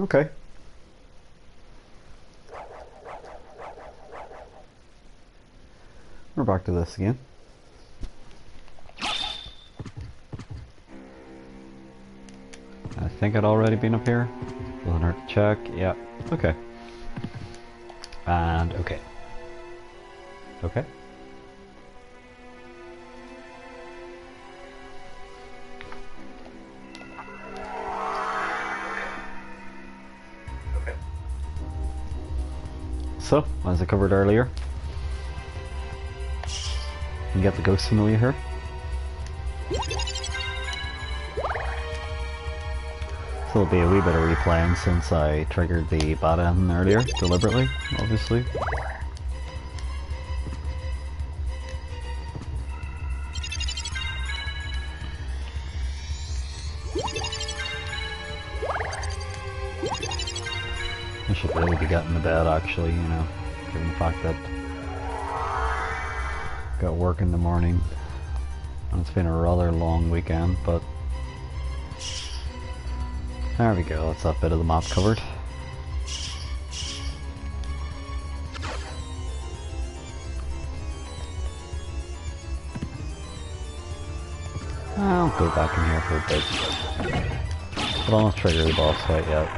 Okay. We're back to this again. I think I'd already been up here. Doesn't hurt to check. Yeah. Okay. And okay. Okay. So, as I covered earlier, you get the ghost familiar here. So there'll be a wee bit of replaying since I triggered the bad end earlier, deliberately, obviously. I should really be getting to bed actually, you know, given the fact that I've got work in the morning. And it's been a rather long weekend, but there we go, that's that bit of the map covered. I'll go back in here for a bit. But I'll not trigger the boss fight yet.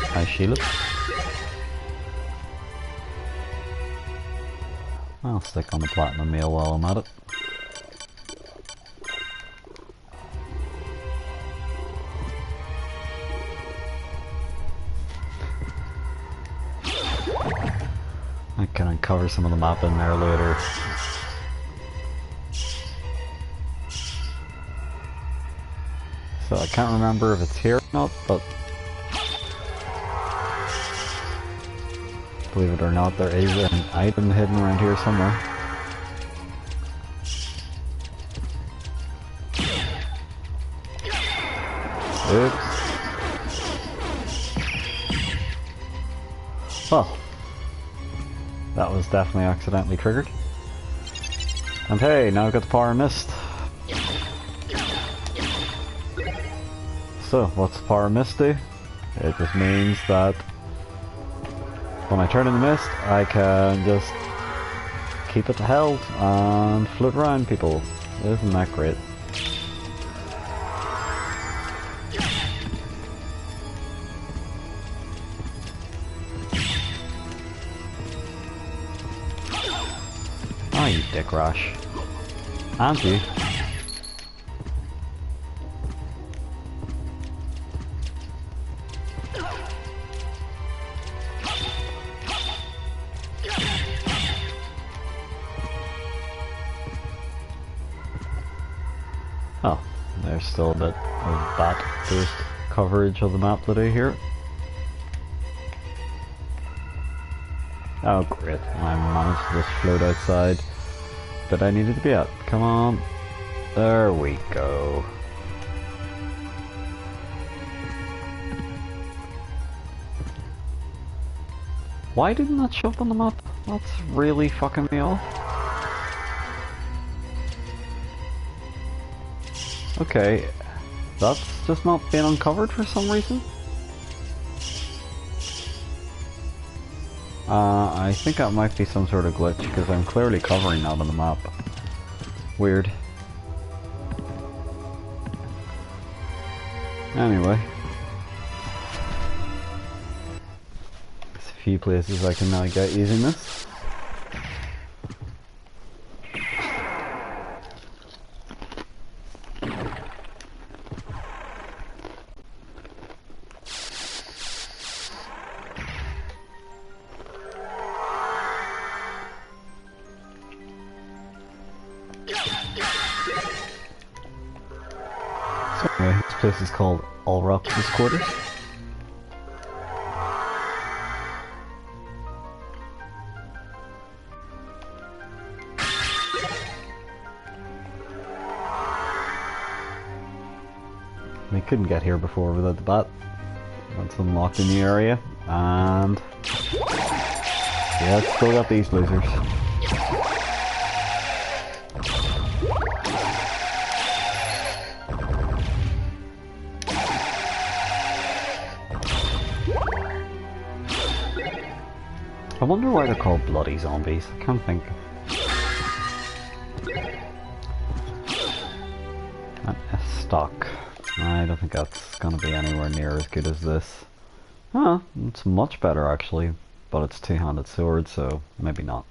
Hi, Sheila. I'll stick on the platinum mail while I'm at it. I can uncover some of the map in there later. So I can't remember if it's here or not, but believe it or not, there is an item hidden around here somewhere. Oops. Well, that was definitely accidentally triggered. And hey, now I've got the power of mist. So, what's the power of mist do? It just means that when I turn in the mist, I can just keep it held and float around people. Isn't that great? Oh, you dick rash. And you. Oh, there's still a bit of bat-based coverage of the map that I hear. Oh great, I managed to just float outside that I needed to be at. Come on. There we go. Why didn't that show up on the map? That's really fucking me off. Okay, that's just not being uncovered for some reason. I think that might be some sort of glitch, because I'm clearly covering that on the map. Weird. Anyway. There's a few places I can navigate using this. Anyway, this place is called Allrock's Quarters. We couldn't get here before without the bat. That's unlocked a new area, and yeah, it's still got these losers. I wonder why they're called bloody zombies. I can't think. And a stock. I don't think that's gonna be anywhere near as good as this. Huh, it's much better actually, but it's two-handed sword, so maybe not.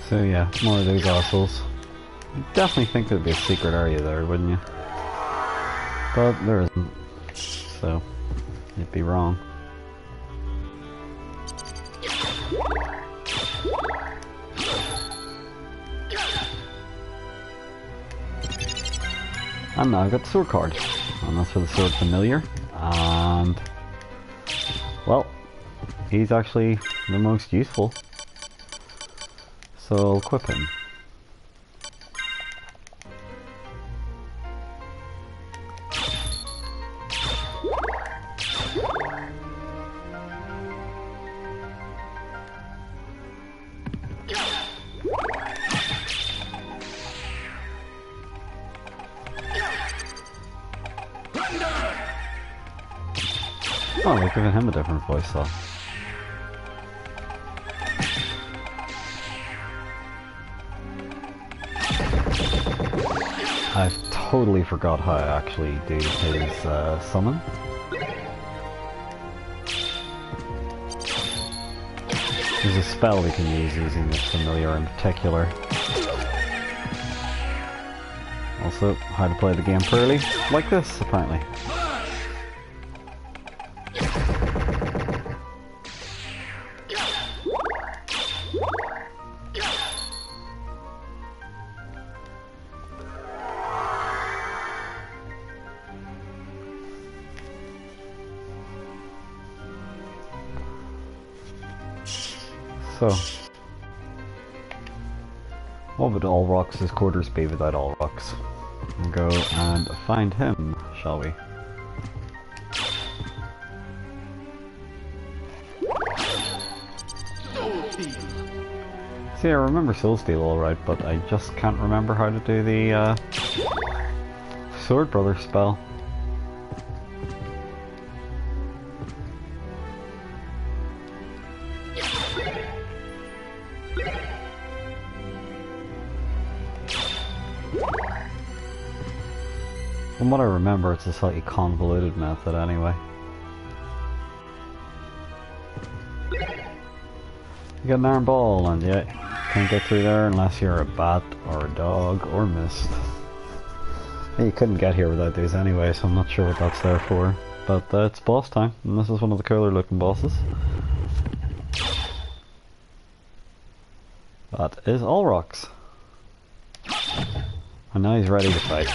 So yeah, more of those assholes. You'd definitely think there'd be a secret area there, wouldn't you? But there isn't, so you'd be wrong. And now I've got the sword card, and that's for the sword familiar, and well, he's actually the most useful, so I'll equip him. Oh, they're giving him a different voice though. I've totally forgot how I actually do his summon. There's a spell we can use using this familiar in particular. Also, how to play the game purely, like this apparently. So, what would Allrox's quarters be without Allrox? We'll go and find him, shall we? See, I remember Soulsteel alright, but I just can't remember how to do the Sword Brother spell. From what I remember, it's a slightly convoluted method anyway. You got an iron ball, and yeah, can't get through there unless you're a bat or a dog or mist. Yeah, you couldn't get here without these anyway, so I'm not sure what that's there for. But it's boss time, and this is one of the cooler looking bosses. That is Allrox. And now he's ready to fight.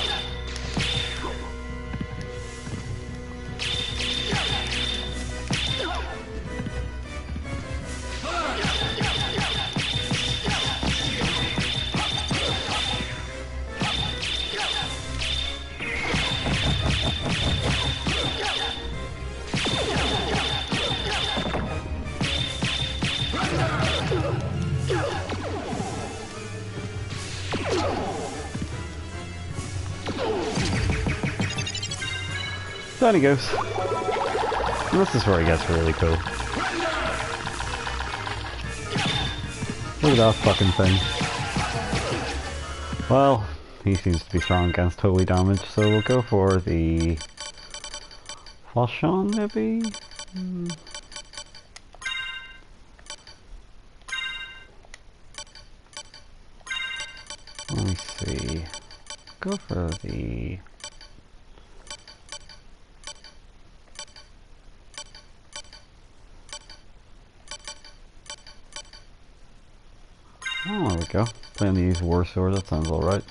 Down he goes. And this is where he gets really cool. Look at that fucking thing. Well, he seems to be strong against holy damage, so we'll go for the Fauchon, maybe? Let me see. Go for the... Oh, there we go. Plan to use War Sword, that sounds alright.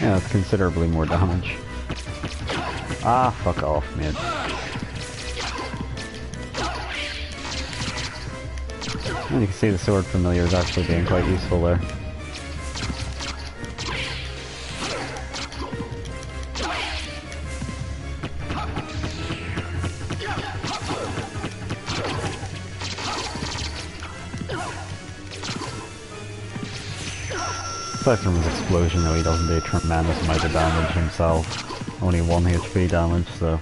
Yeah, it's considerably more damage. Ah, fuck off, mate. And you can see the sword familiar is actually being quite useful there. Aside from his explosion though, he doesn't do a tremendous amount of damage himself. Only 1 HP damage, so...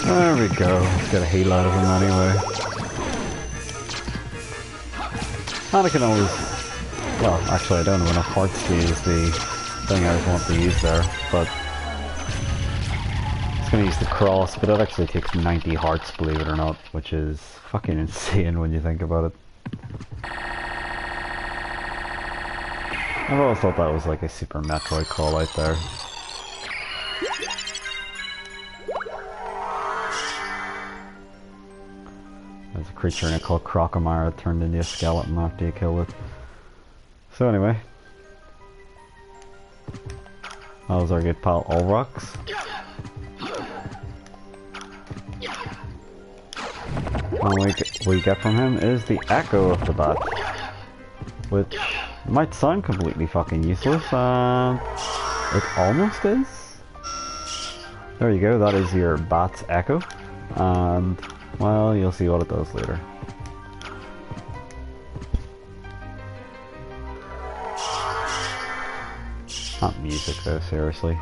There we go, let's get a heal out of him anyway. And I can always... well, actually I don't have enough hearts to use the thing I want to use there, but... I'm just gonna use the cross, but it actually takes 90 hearts, believe it or not, which is fucking insane when you think about it. I've always thought that was like a Super Metroid call out there. There's a creature in it called Crocomire turned into a skeleton after you kill it. So anyway. That was our good pal Ulrox. And what we get from him is the Echo of the Bat. Which might sound completely fucking useless, it almost is. There you go, that is your Bat's Echo. And... well, you'll see what it does later. Not music though, seriously.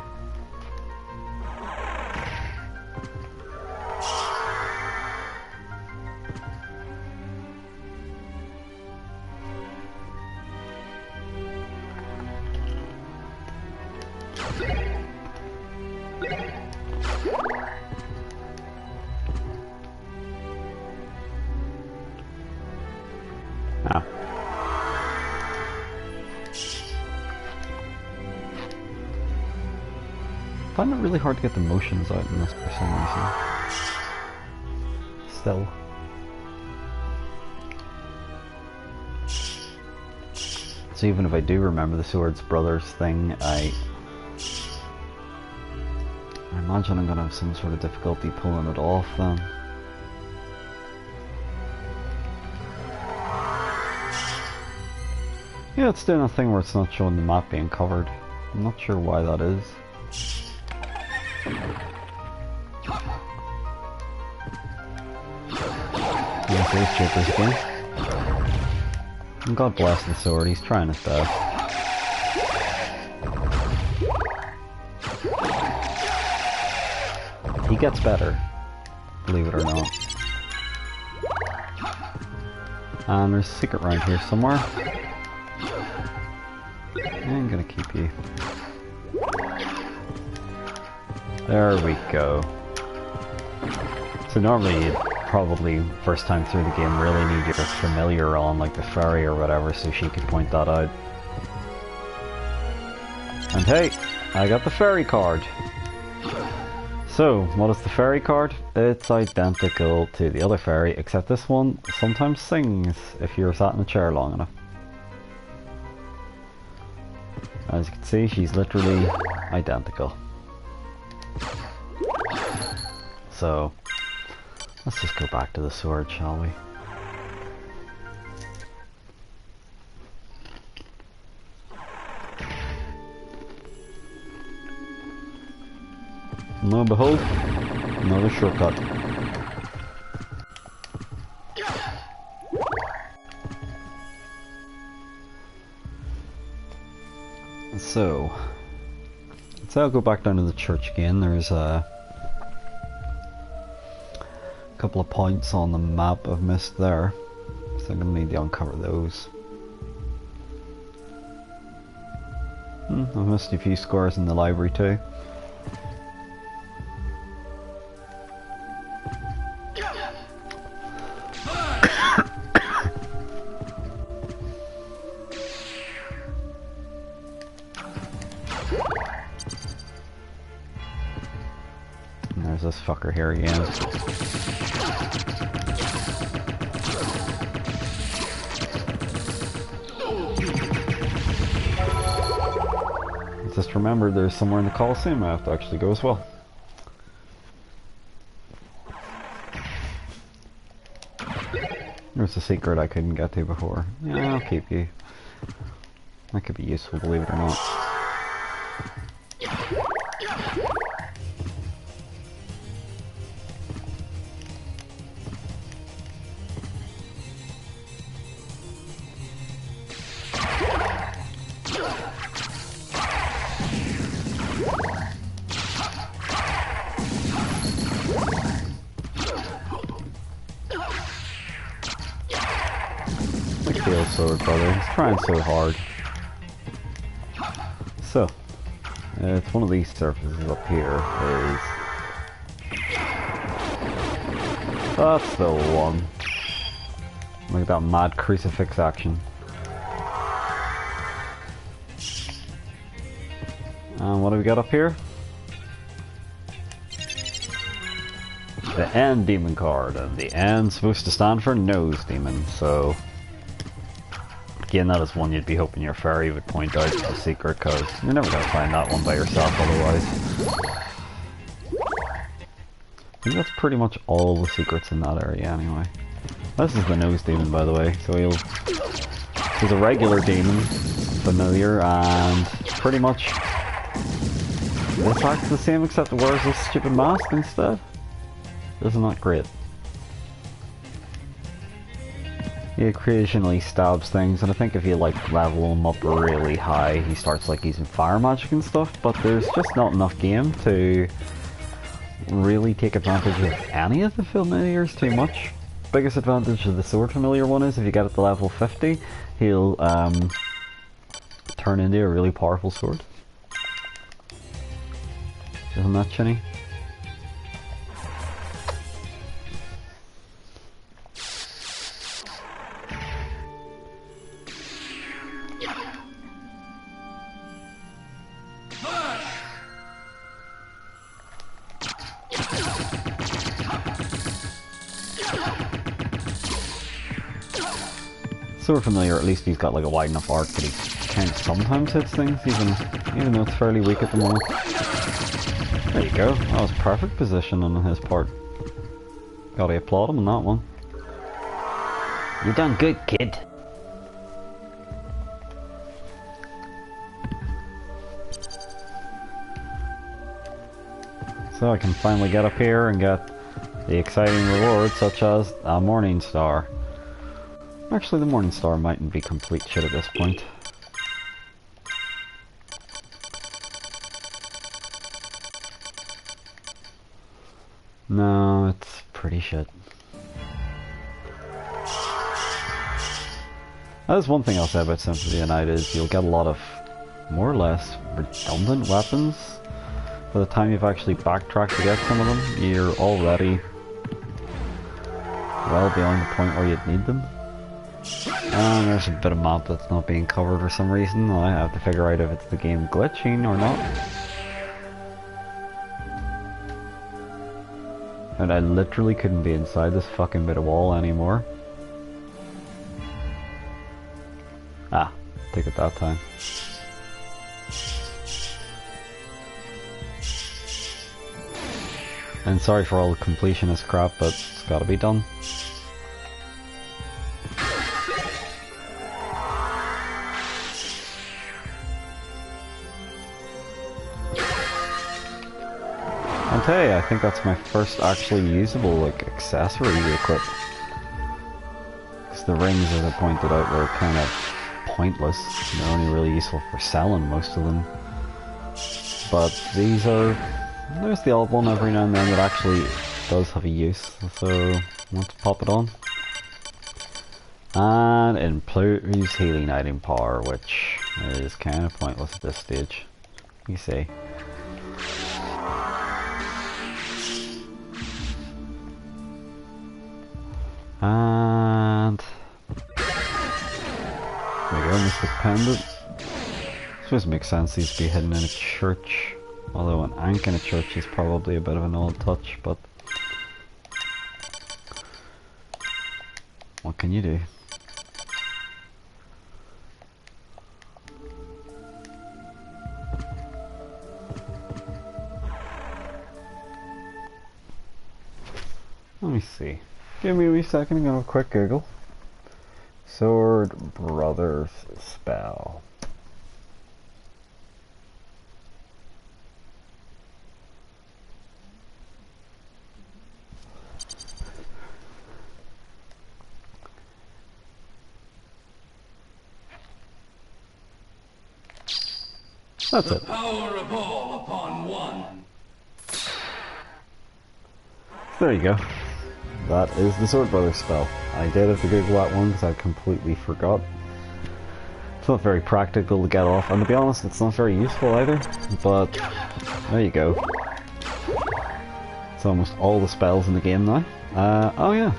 I find it really hard to get the motions out in this for some reason. Still. So even if I do remember the Swords Brothers thing, I imagine I'm gonna have some sort of difficulty pulling it off then. Yeah, it's doing a thing where it's not showing the map being covered. I'm not sure why that is. Again. And God bless the sword, he's trying his best. He gets better, believe it or not. And there's a secret round here somewhere. I'm gonna keep you. There we go. So normally you'd probably, first time through the game, really need your familiar on, like the fairy or whatever, so she could point that out. And hey, I got the fairy card! So, what is the fairy card? It's identical to the other fairy, except this one sometimes sings if you're sat in a chair long enough. As you can see, she's literally identical. So, let's just go back to the sword, shall we? Lo and behold, another shortcut. So, I'll go back down to the church again. There's a couple of points on the map I've missed there, so I'm going to need to uncover those. I've missed a few scores in the library too. And there's this fucker here again. Just remember, there's somewhere in the Coliseum I have to actually go as well. There's a secret I couldn't get to before. Yeah, I'll keep you. That could be useful, believe it or not. Sword, brother. He's trying so hard. So, it's one of these surfaces up here. That's the one. Look at that mad crucifix action. And what do we got up here? The N demon card, and the N's supposed to stand for nose demon, so again, that is one you'd be hoping your fairy would point out as a secret, because you're never going to find that one by yourself otherwise. I think that's pretty much all the secrets in that area anyway. This is the nose demon, by the way, so he's a regular demon, familiar, and pretty much this acts the same except it wears this stupid mask instead. Isn't that great? He occasionally stabs things, and I think if you like level him up really high, he starts like using fire magic and stuff, but there's just not enough game to really take advantage of any of the familiars too much. Biggest advantage of the sword familiar one is if you get it to level 50, he'll turn into a really powerful sword. Isn't that chinny? Sword familiar, at least he's got like a wide enough arc that he kind of sometimes hits things, even though it's fairly weak at the moment. There you go, that was perfect position on his part. Gotta applaud him on that one. You done good, kid. So I can finally get up here and get the exciting rewards such as a Morning Star. Actually, the Morning Star mightn't be complete shit at this point. No, it's pretty shit. That is one thing I'll say about Symphony of the Night is you'll get a lot of more or less redundant weapons. By the time you've actually backtracked to get some of them, you're already well beyond the point where you'd need them. And there's a bit of map that's not being covered for some reason. I have to figure out if it's the game glitching or not. And I literally couldn't be inside this fucking bit of wall anymore. Ah, took it that time. And sorry for all the completionist crap, but it's gotta be done. And hey, I think that's my first actually usable like accessory to equip. Because the rings, as I pointed out, were kind of pointless. They're only really useful for selling most of them. But these are... there's the odd one every now and then that actually does have a use. So, let's pop it on. And improves healing item power, which is kind of pointless at this stage. You see. And there we go, Mystic Pendant. This makes sense, these to be hidden in a church. Although an ankh in a church is probably a bit of an old touch, but what can you do? Let me see. Give me a wee second, I'm gonna have a quick Google. Sword Brothers spell. That's it. Power of all upon one. There you go. That is the Sword Brothers spell. I did have to Google that one because I completely forgot. It's not very practical to get off, and to be honest, it's not very useful either. But there you go. It's almost all the spells in the game now. Oh yeah.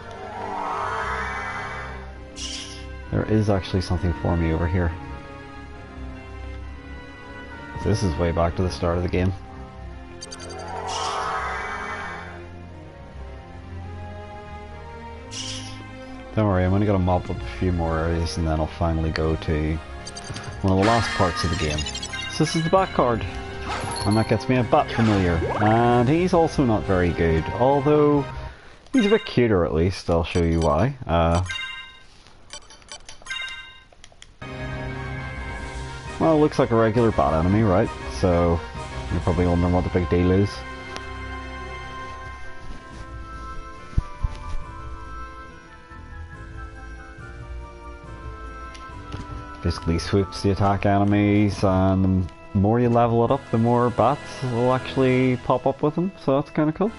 There is actually something for me over here. So this is way back to the start of the game. Don't worry, I'm only going to mop up a few more areas and then I'll finally go to one of the last parts of the game. So this is the back card, and that gets me a Bat Familiar, and he's also not very good, although he's a bit cuter at least. I'll show you why. Well, it looks like a regular bat enemy, right? So you're probably wondering what the big deal is. Basically swoops the attack enemies, and the more you level it up, the more bats will actually pop up with him, so that's kind of cool.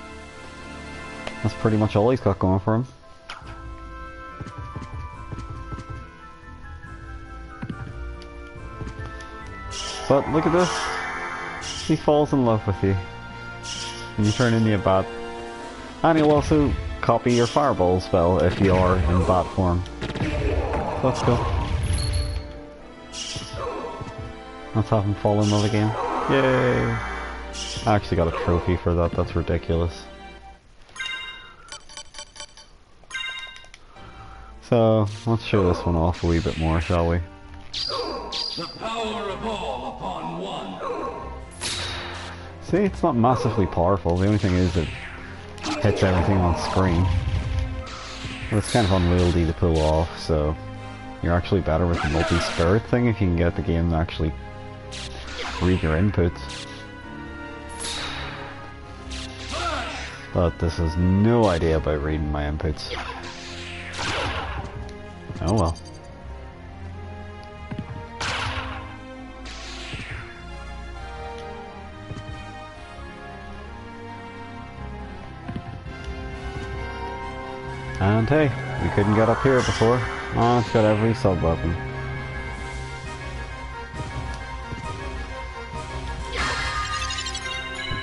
That's pretty much all he's got going for him. But look at this, he falls in love with you, and you turn into a bat. And he'll also copy your fireball spell if you are in bat form. So that's cool. Let's have him fall in love again. Yay! I actually got a trophy for that, that's ridiculous. So, let's show this one off a wee bit more, shall we? The power of all upon one. See, it's not massively powerful, the only thing is it hits everything on screen. But it's kind of unwieldy to pull off, so you're actually better with the multi-spirit thing if you can get the game to actually read your inputs. But this has no idea about reading my inputs. Oh well. And hey, we couldn't get up here before. Oh, it's got every sub-weapon.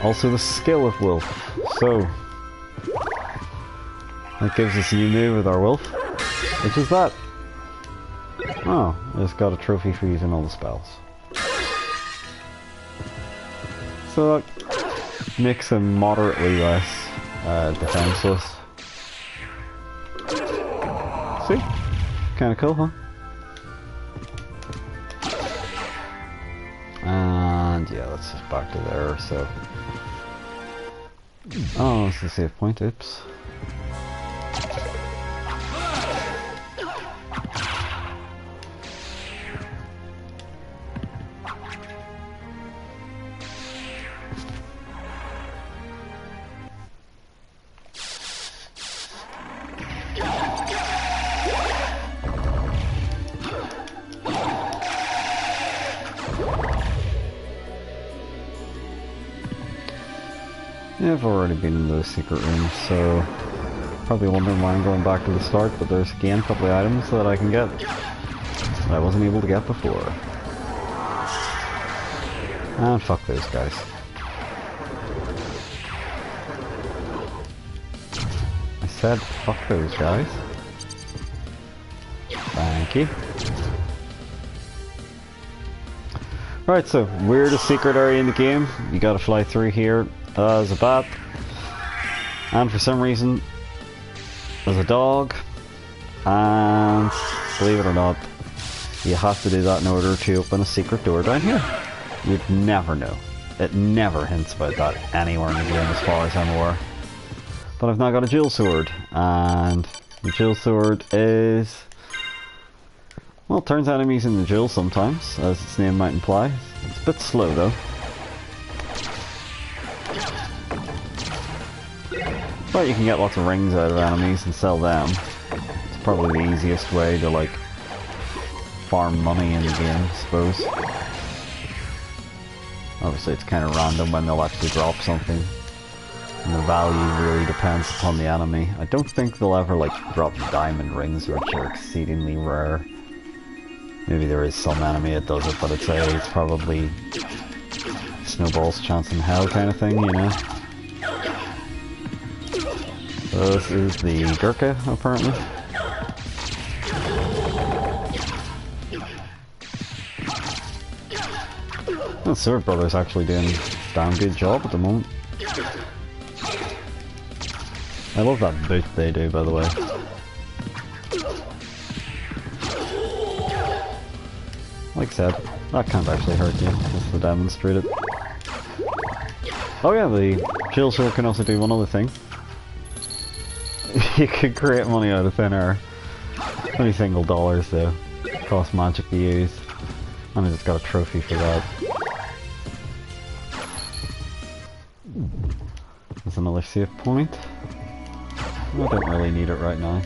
Also the skill of Wolf. So, that gives us a new move with our Wolf, which is that. Oh, it's got a trophy for using all the spells. So that makes him moderately less defenseless. See? Kinda cool, huh? And yeah, that's just back to there, so... Oh, it's the save point, oops. Yeah, I've already been in those secret rooms, so Probably wondering why I'm going back to the start, but there's again a couple of items that I can get that I wasn't able to get before. And fuck those guys. I said fuck those guys. Thank you. Right, so weirdest secret area in the game. You gotta fly through here as a bat. And for some reason, as a dog. And believe it or not, you have to do that in order to open a secret door down here. You'd never know. It never hints about that anywhere in the game as far as I'm aware. But I've now got a jewel sword. And the jewel sword is... well, it turns enemies into jewels sometimes, as its name might imply. It's a bit slow though. But you can get lots of rings out of enemies and sell them. It's probably the easiest way to like farm money in the game, I suppose. Obviously it's kind of random when they'll actually drop something. And the value really depends upon the enemy. I don't think they'll ever like drop diamond rings, which are exceedingly rare. Maybe there is some enemy that does it, but I'd say it's probably snowball's chance in hell kind of thing, you know? So this is the Gurkha, apparently. The Sword Brother's actually doing a damn good job at the moment. I love that boot they do, by the way. Like I said, that can't actually hurt you, just to demonstrate it. Oh yeah, the Jewel Sword can also do one other thing. You could create money out of thin air. Only single dollars though. Cost magic to use. And I just got a trophy for that. There's another save point. I don't really need it right now.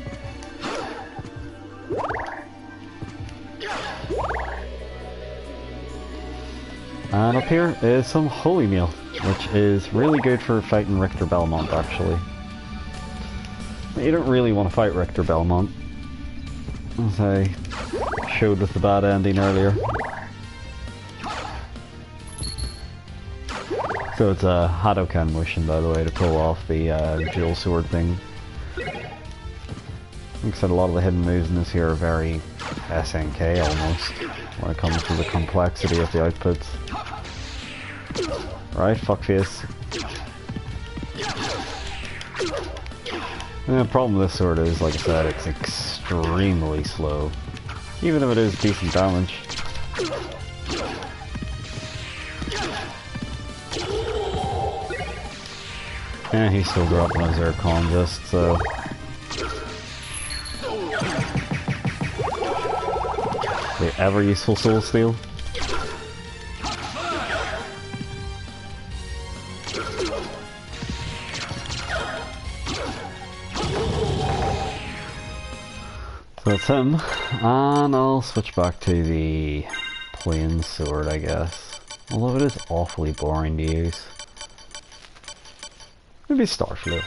And up here is some holy meal, which is really good for fighting Richter Belmont actually. You don't really want to fight Richter Belmont, as I showed with the bad ending earlier. So it's a Hadoken motion, by the way, to pull off the Jewel Sword thing. Like I said, a lot of the hidden moves in this here are very SNK almost, when it comes to the complexity of the outputs. Right, fuckface. And the problem with this sword is, like I said, it's extremely slow. Even if it is decent damage. And he's still dropping a Zircon just, so... the ever useful soul steal. So that's him, and I'll switch back to the plain sword, I guess. Although it is awfully boring to use. Maybe Starflow.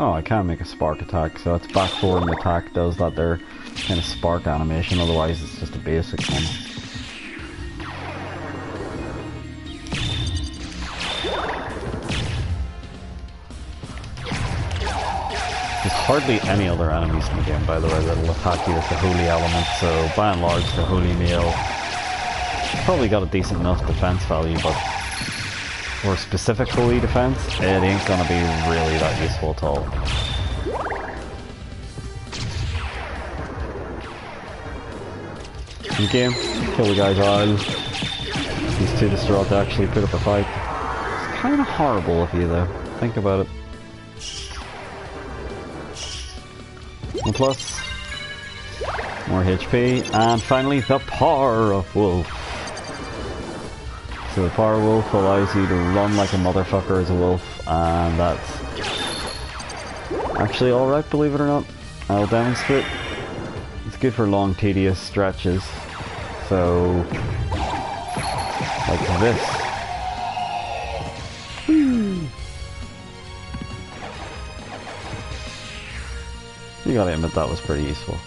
Oh, I can make a spark attack, so it's back forward and attack does that there kind of spark animation, otherwise it's just a basic one. There's hardly any other enemies in the game, by the way, that'll attack you with the holy element, so by and large the holy meal probably got a decent enough defense value, but for specific holy defense, it ain't gonna be really that useful at all. In the game, kill the guy's eyes. He's too distraught to actually put up a fight. It's kinda horrible of you though, think about it. And plus, more HP, and finally the power of Wolf. So the power wolf allows you to run like a motherfucker as a wolf, and that's actually alright, believe it or not. I'll demonstrate. It's good for long, tedious stretches. So Like this. Whee! You gotta admit that was pretty useful.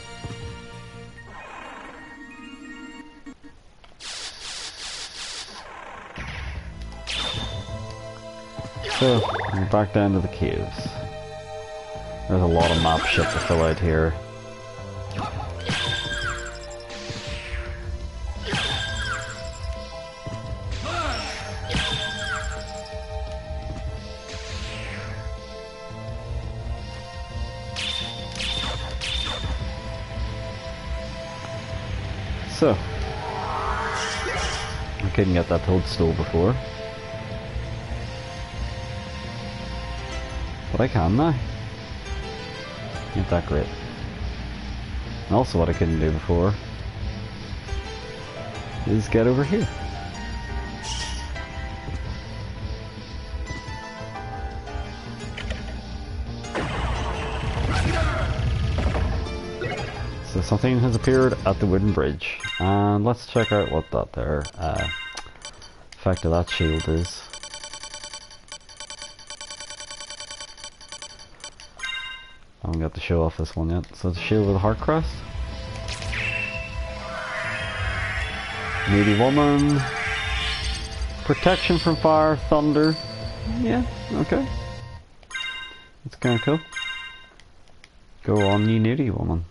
So, we're back down to the caves. There's a lot of map shit to fill out here. So, I couldn't get that toadstool before. But I can now. Ain't that great. And also what I couldn't do before is get over here. So something has appeared at the wooden bridge. And let's check out what that there effect of that shield is. I haven't got to show off this one yet. So it's a shield with a heart crest. Needy woman. Protection from fire, thunder. Yeah, okay. That's kinda cool. Go on, you needy woman.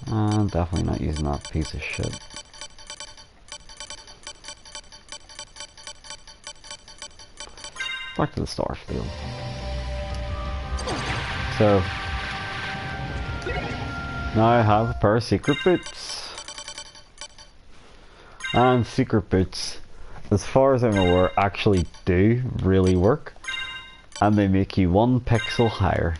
I'm definitely not using that piece of shit. Back to the star field. So, now I have a pair of secret boots. And secret boots, as far as I'm aware, actually do really work. And they make you 1 pixel higher.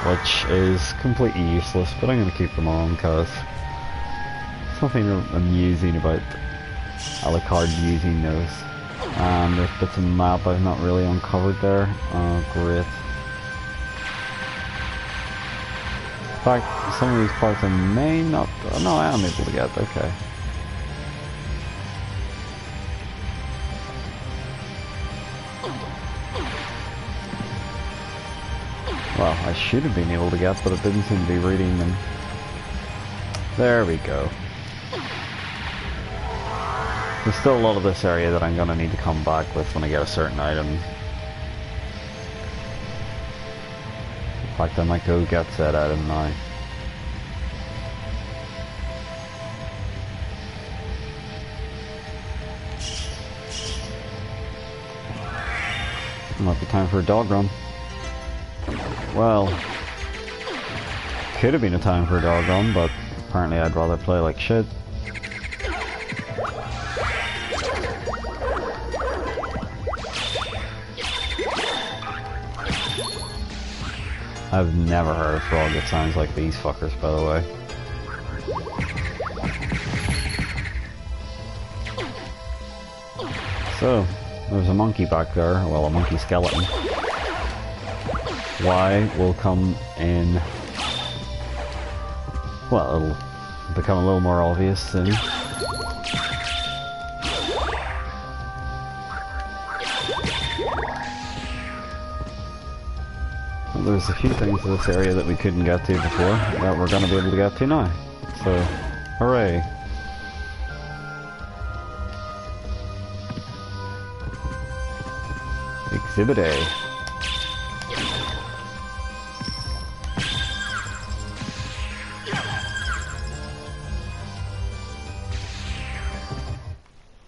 Which is completely useless, but I'm going to keep them on because something amusing about Alucard using those. And there's bits of map I've not really uncovered there. Oh, great. In fact, some of these parts I may not... Oh, no, I am able to get, okay. Well, I should have been able to get, but it didn't seem to be reading them. There we go. There's still a lot of this area that I'm gonna need to come back with when I get a certain item. In fact, I might go get that item now. It might be time for a dog run. Well, could have been a time for a dog run, but apparently I'd rather play like shit. I've never heard a frog that sounds like these fuckers, by the way. So, there's a monkey back there, well, a monkey skeleton. Why will come in... Well, it'll become a little more obvious soon. There's a few things in this area that we couldn't get to before that we're going to be able to get to now. So, hooray. Exhibit A.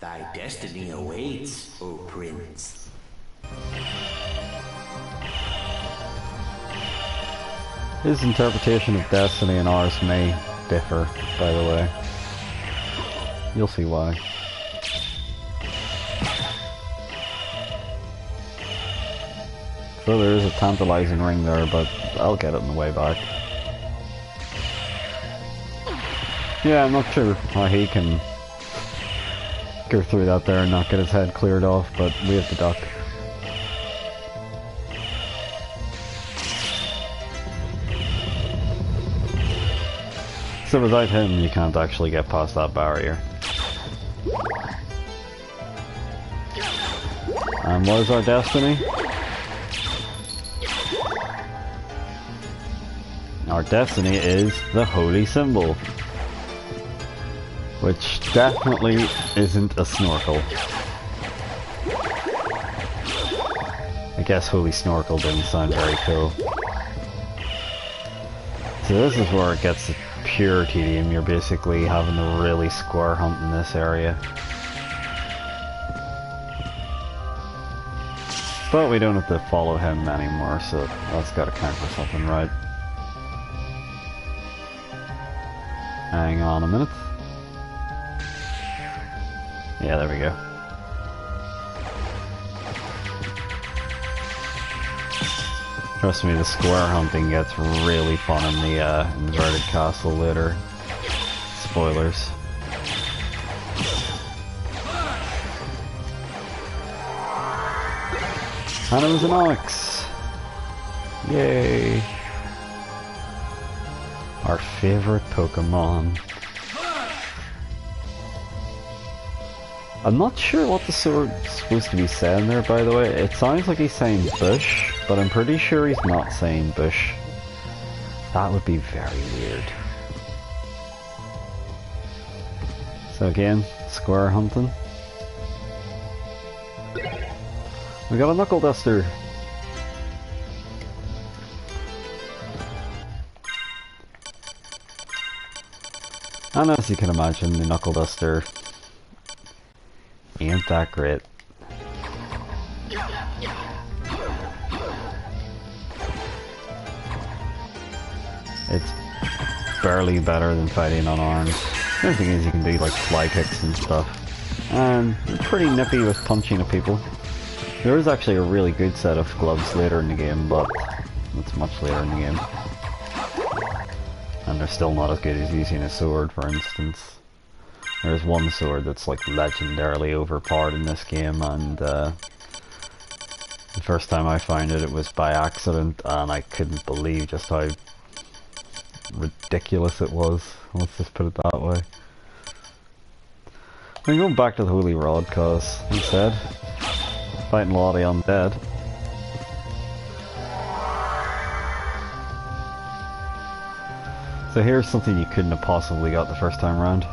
Thy destiny awaits, O Prince. His interpretation of destiny and ours may differ, by the way. You'll see why. So there is a tantalizing ring there, but I'll get it on the way back. Yeah, I'm not sure how he can go through that there and not get his head cleared off, but we have to duck. so without him, you can't actually get past that barrier. And what is our destiny? Our destiny is the holy symbol. Which definitely isn't a snorkel. I guess holy snorkel didn't sound very cool. So this is where it gets pure tedium. You're basically having to really square hunt in this area. But we don't have to follow him anymore, so that's gotta count for something, right? Hang on a minute. Yeah, there we go. Trust me, the square hunting gets really fun in the inverted castle later. Spoilers. And it was an Onyx! Yay! Our favorite Pokemon. I'm not sure what the sword's supposed to be saying there, by the way. It sounds like he's saying bush, but I'm pretty sure he's not saying bush. That would be very weird. So again, square hunting. We got a knuckle duster. And as you can imagine, the knuckle duster ain't that great. It's barely better than fighting unarmed. The only thing is you can do like fly kicks and stuff. And pretty nippy with punching at people. There is actually a really good set of gloves later in the game, but it's much later in the game. And they're still not as good as using a sword, for instance. There's one sword that's like legendarily overpowered in this game, and the first time I found it, it was by accident, and I couldn't believe just how ridiculous it was. Let's just put it that way. I'm going back to the Holy Rod, cause, like I said, fighting a lot of undead. So here's something you couldn't have possibly got the first time around.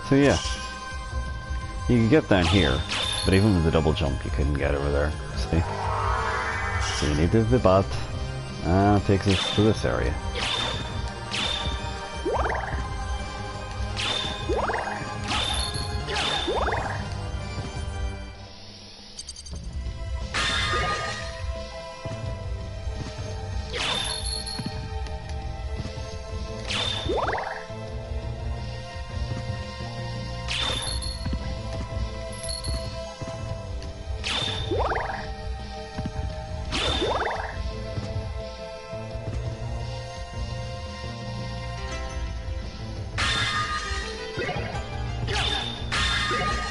So yeah, you can get down here, but even with the double jump you couldn't get over there, see? So you need the bat, and it takes us to this area.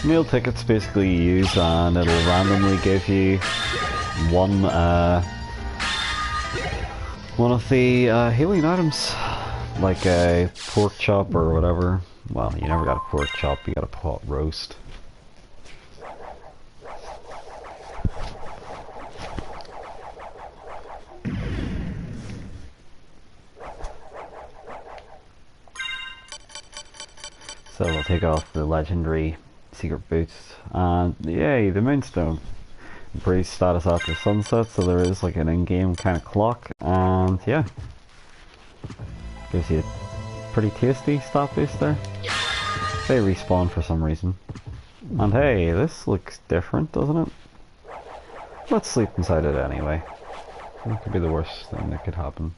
Meal tickets basically you use, and it'll randomly give you one of the healing items, like a pork chop or whatever. Well, you never got a pork chop, you got a pot roast. So we'll take off the legendary secret boots, and yay, the moonstone. Increase status after sunset, so there is like an in-game kind of clock, and yeah, gives you a pretty tasty stat boost there. They respawn for some reason. And hey, this looks different, doesn't it? Let's sleep inside it anyway. That could be the worst thing that could happen.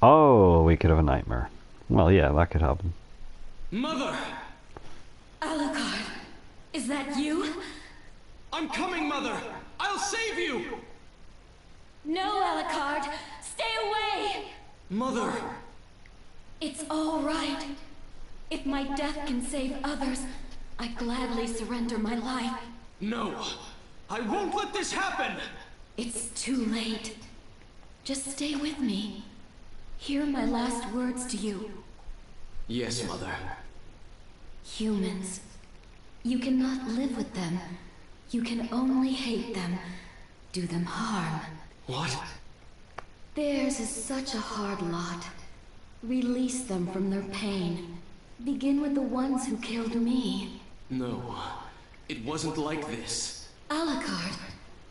Oh, we could have a nightmare. Well, yeah, that could happen. Mother! Alucard, is Is that you? I'm coming, Mother! I'll save you! No, Alucard! Stay away! Mother! It's all right. If my death can save others, I gladly surrender my life. No! I won't let this happen! It's too late. Just stay with me. Hear my last words to you. Yes, Mother. Humans. You cannot live with them. You can only hate them. Do them harm. What? Theirs is such a hard lot. Release them from their pain. Begin with the ones who killed me. No. It wasn't like this. Alucard,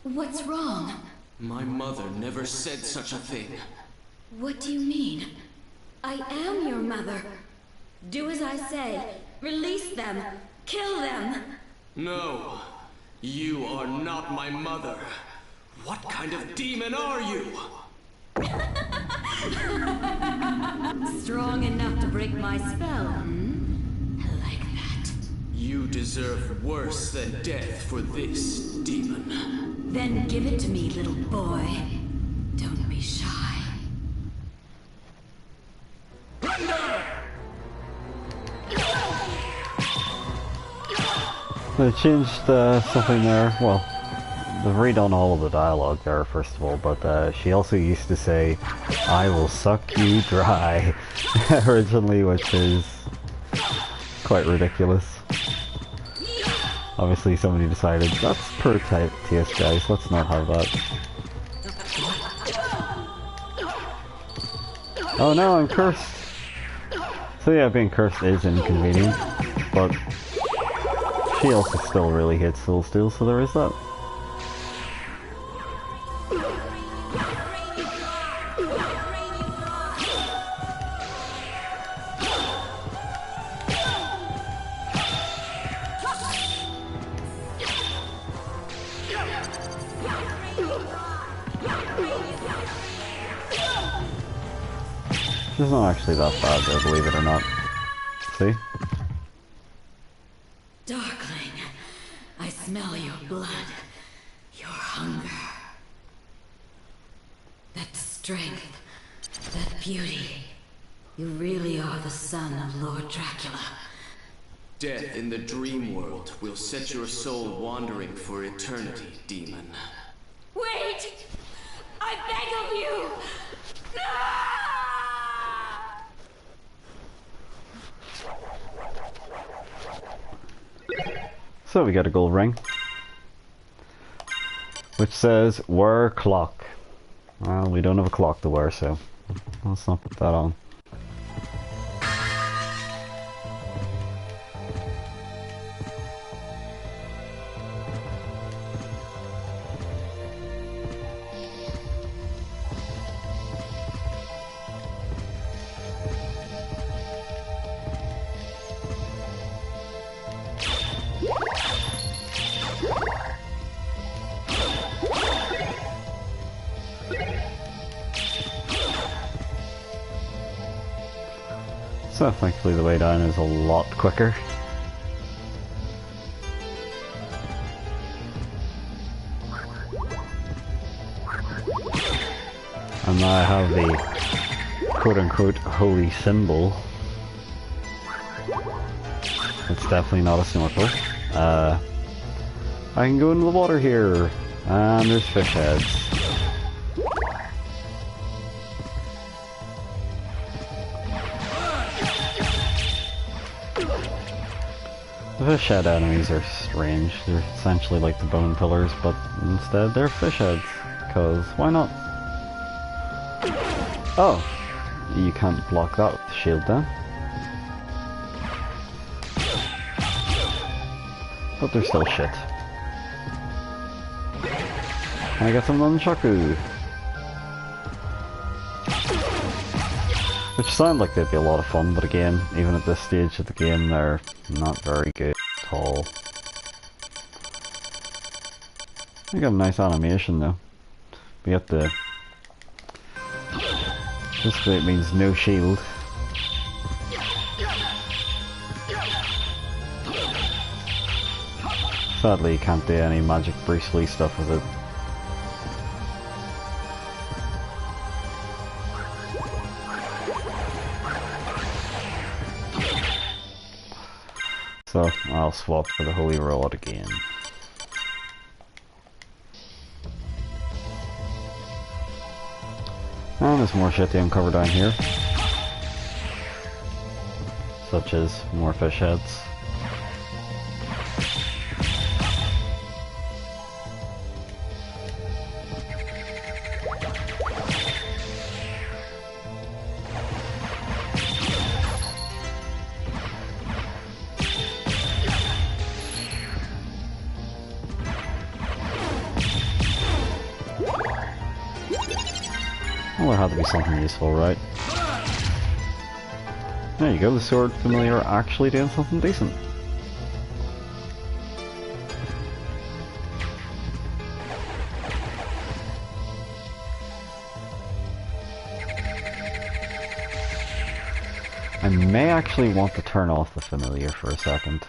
what's wrong? My mother never said such a thing. What do you mean? I am your mother. Do as I say. Release them. Kill them. No. You are not my mother. What kind of demon are you? Strong enough to break my spell, hmm? I like that. You deserve worse than death for this, demon. Then give it to me, little boy. Don't be shy. They changed something there. Well, they've redone all of the dialogue there, first of all, but she also used to say, "I will suck you dry," originally, which is quite ridiculous. Obviously somebody decided, that's per taste, guys, let's not have that. Oh no, I'm cursed! So yeah, being cursed is inconvenient, but she also still really hates Soul Steel, so there is that. It's not actually that bad though, believe it or not. See? Darkling, I smell your blood, your hunger. That strength, that beauty. You really are the son of Lord Dracula. Death in the dream world will set your soul wandering for eternity, demon. Wait! I beg of you! No! So we got a gold ring, which says "Wear clock." Well, we don't have a clock to wear, so let's not put that on. So thankfully the way down is a lot quicker. And now I have the quote-unquote holy symbol. It's definitely not a snorkel. I can go into the water here, and there's fish heads. The fish head enemies are strange. They're essentially like the bone pillars, but instead they're fish heads. Cause why not? Oh! You can't block that with the shield then. But they're still shit. And I got some nunchaku! Which sound like they'd be a lot of fun, but again, even at this stage of the game, they're not very good at all. They got a nice animation though. We got the... Basically it means no shield. Sadly, you can't do any magic Bruce Lee stuff with it. So, I'll swap for the Holy Rod again. And there's more shit to uncover down here. Such as more fish heads. Well, there had to be something useful, right? There you go, the sword familiar actually doing something decent. I may actually want to turn off the familiar for a second.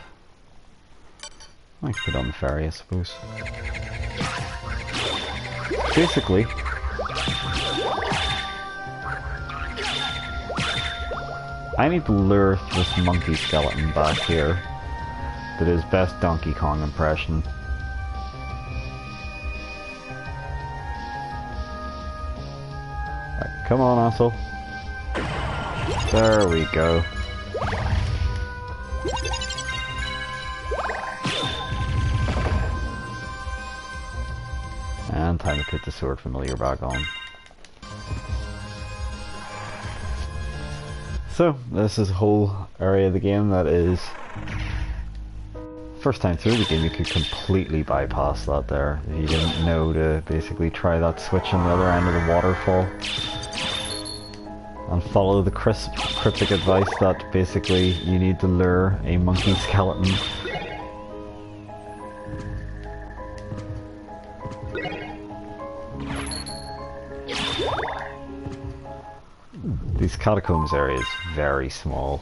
I could put on the fairy, I suppose. Basically, I need to lure this monkey skeleton back here to his best Donkey Kong impression. Right, come on, asshole. There we go. And time to put the sword familiar back on. So, this is a whole area of the game that is... First time through the game you could completely bypass that there. If you didn't know to basically try that switch on the other end of the waterfall. And follow the cryptic advice that basically you need to lure a monkey skeleton. These catacombs area is very small.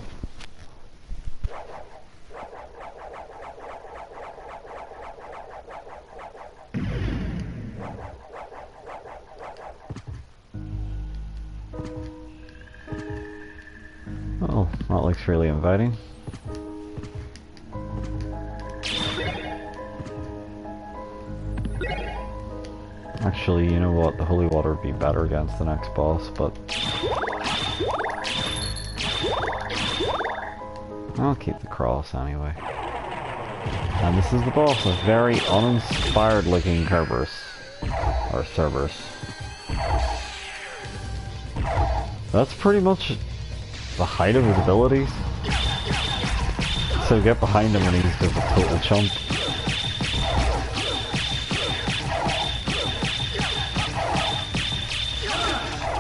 Oh, that looks really inviting. Actually, you know what? The holy water would be better against the next boss, but... I'll keep the cross anyway. And this is the boss, a very uninspired looking Kerberos. Or Cerberus. That's pretty much the height of his abilities. So get behind him and he's just a total chump.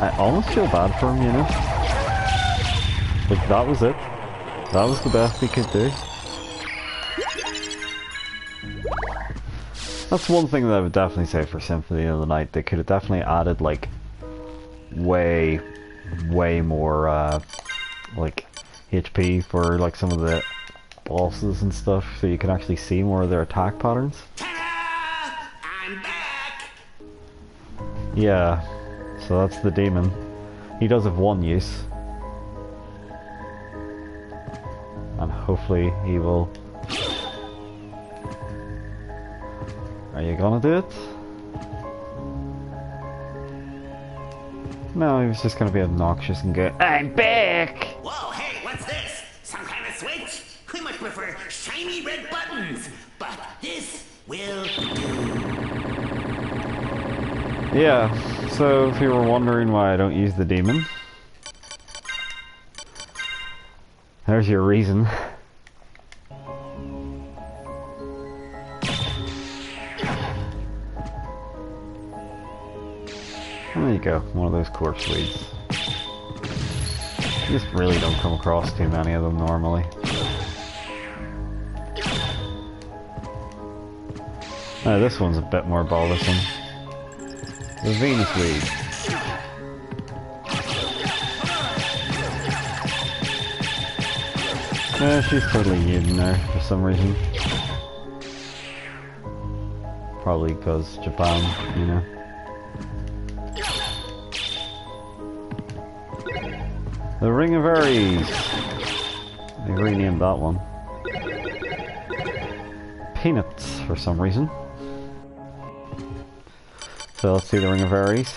I almost feel bad for him, you know? Like, that was it. That was the best he could do. That's one thing that I would definitely say for Symphony of the Night. They could have definitely added, like, way more, like, HP for, like, some of the bosses and stuff, so you can actually see more of their attack patterns. I'm back! Yeah, so that's the demon. He does have one use. And hopefully he will... Are you gonna do it? No, he was just gonna be obnoxious and go, I'm back! Whoa, hey, what's this? Some kind of switch? We much prefer shiny red buttons, but this will do. Yeah, so if you were wondering why I don't use the demon, there's your reason. There you go, one of those corpse weeds. You just really don't come across too many of them normally. Now this one's a bit more bothersome. The Venus weed. Yeah, she's totally hidden there for some reason. Probably because Japan, you know. The Ring of Ares. They renamed that one. Peanuts for some reason. So let's see the Ring of Ares.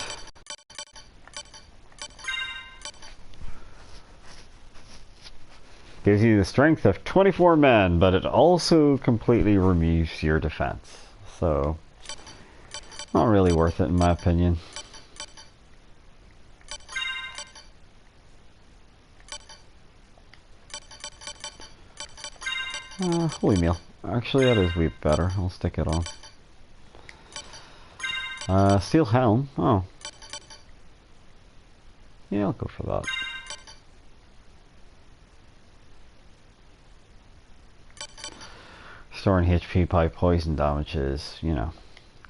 Gives you the strength of 24 men, but it also completely removes your defense. So, not really worth it in my opinion. Holy meal. Actually, that is way better. I'll stick it on. Steel helm. Oh. Yeah, I'll go for that. Storing HP by poison damage is, you know,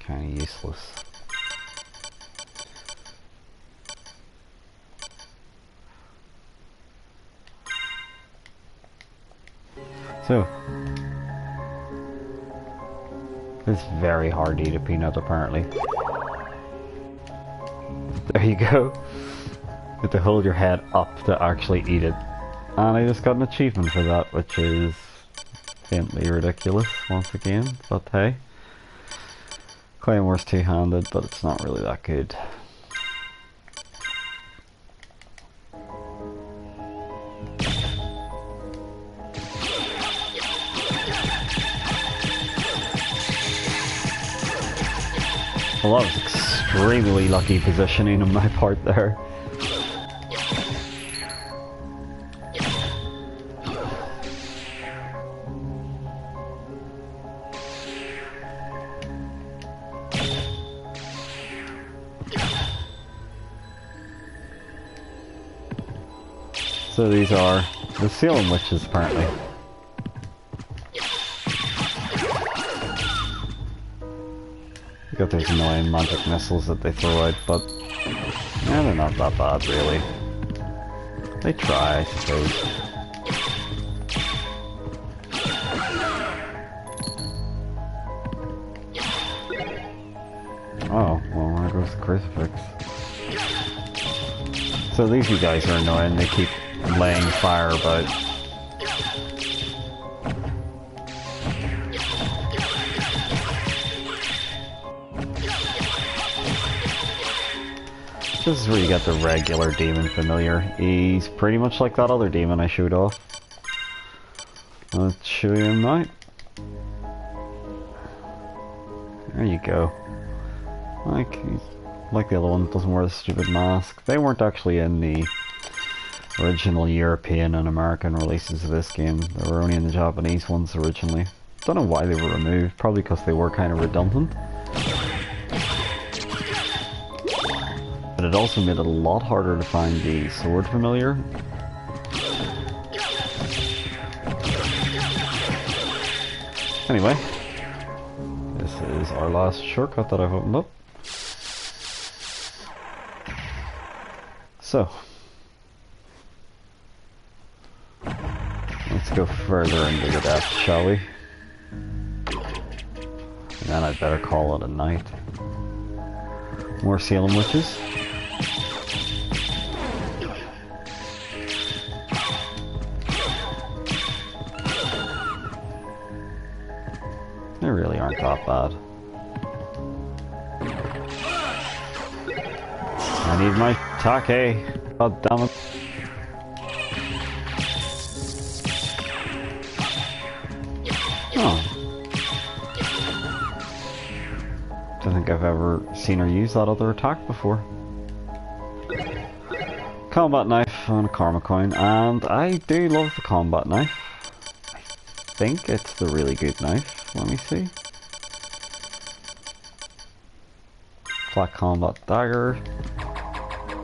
kind of useless. So, it's very hard to eat a peanut apparently. There you go. You have to hold your head up to actually eat it. And I just got an achievement for that, which is faintly ridiculous once again, but hey. Claymore's two-handed, but it's not really that good. Well, that was extremely lucky positioning on my part there. So these are the Salem witches, apparently. You got those annoying magic missiles that they throw out, but yeah, they're not that bad, really. They try, I suppose. Oh, well, there goes the crucifix. So these you guys are annoying, they keep laying fire about. This is where you get the regular demon familiar. He's pretty much like that other demon I showed off. Let's show you him now. There you go. Like the other one, doesn't wear the stupid mask. They weren't actually in the original European and American releases of this game. They were only in the Japanese ones originally. Don't know why they were removed, probably because they were kind of redundant. But it also made it a lot harder to find the sword familiar. Anyway, this is our last shortcut that I've opened up. So, let's go further into the depths, shall we? And then I'd better call it a night. More Salem witches. They really aren't that bad. I need my take. God damn it. Oh. Don't think I've ever seen her use that other attack before. Combat knife and a karma coin, and I do love the combat knife. I think it's the really good knife. Let me see. Flat combat dagger.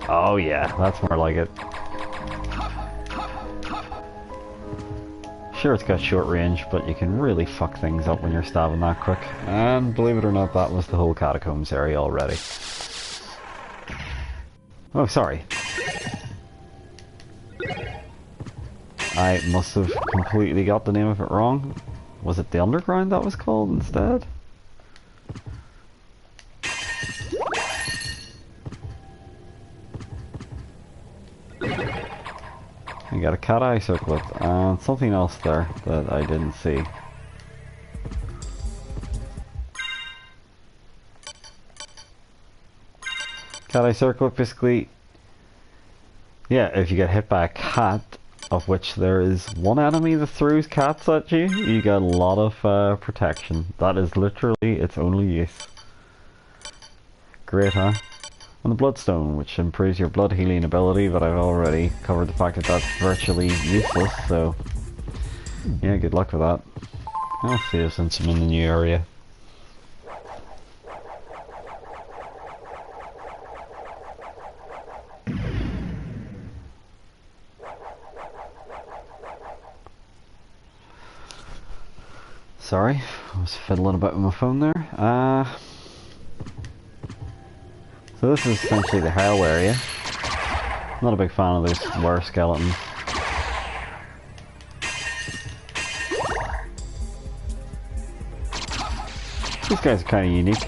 Oh yeah, that's more like it. Sure, it's got short range, but you can really fuck things up when you're stabbing that quick. And believe it or not, that was the whole catacombs area already. Oh, sorry. I must have completely got the name of it wrong. Was it the Underground that was called instead? You got a cat eye circlet and something else there that I didn't see. Cat eye circlet basically, yeah, if you get hit by a cat, of which there is one enemy that throws cats at you, you get a lot of protection. That is literally its only use. Great, huh? And the Bloodstone, which improves your blood healing ability, but I've already covered the fact that that's virtually useless, so yeah, good luck with that. I'll see you since I'm in the new area. Sorry, I was fiddling a bit with my phone there. So this is essentially the hell area. Not a big fan of those were skeletons. These guys are kind of unique.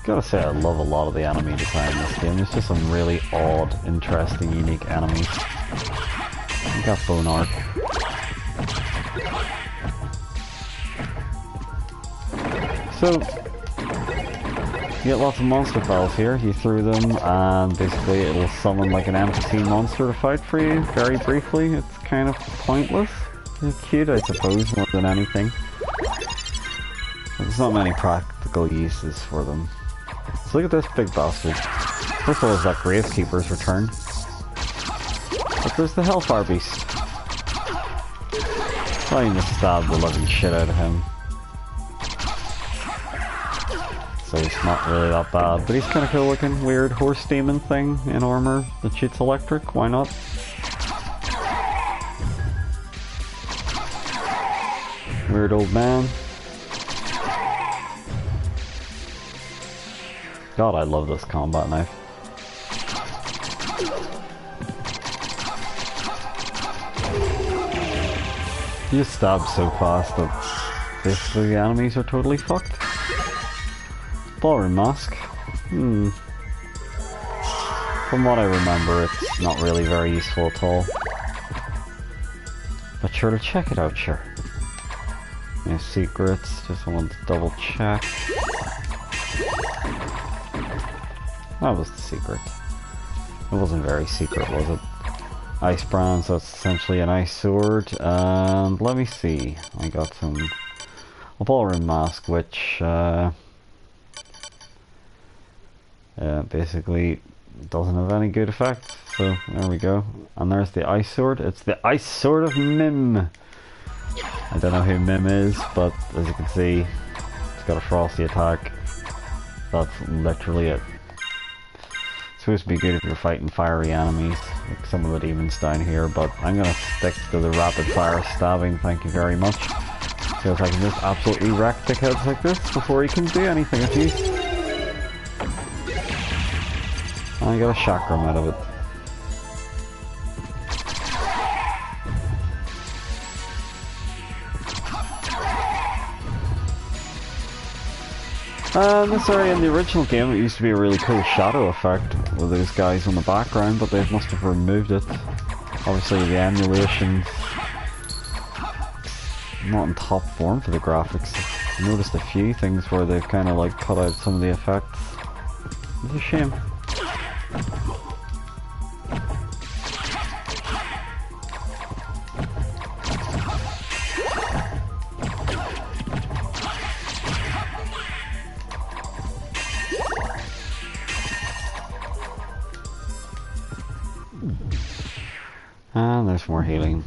Gotta say, I love a lot of the enemy design in this game. There's just some really odd, interesting, unique enemies. We got Bone Arc. So, you get lots of monster files here. You threw them, and basically it'll summon like an NPC monster to fight for you, very briefly. It's kind of pointless. It's cute, I suppose, more than anything. There's not many practical uses for them. So look at this big bastard. First of all, there's that Gravekeeper's return. But there's the Hellfire Beast. I can just stab the living shit out of him. So he's not really that bad, but he's kind of cool looking. Weird horse demon thing in armor that shoots electric, why not? Weird old man. God, I love this combat knife. You just stab so fast that basically the enemies are totally fucked. Ballroom mask. From what I remember, it's not really very useful at all. But sure to check it out, sure. No secrets, just wanted to double check. That was the secret. It wasn't very secret, was it? Ice brand, so it's essentially an ice sword. And let me see. I got a ballroom mask, which basically doesn't have any good effect. So there we go. And there's the ice sword. It's the ice sword of Mim. I don't know who Mim is, but as you can see, it's got a frosty attack. That's literally it. Supposed to be good if you're fighting fiery enemies, like some of the demons down here, but I'm gonna stick to the rapid fire stabbing, thank you very much. Because I can just absolutely wreck dickheads like this before he can do anything with you. And I got a chakram out of it. This area in the original game, it used to be a really cool shadow effect with those guys on the background, but they must have removed it. Obviously the emulation's not in top form for the graphics. I noticed a few things where they've kind of like cut out some of the effects. It's a shame. And there's more healing.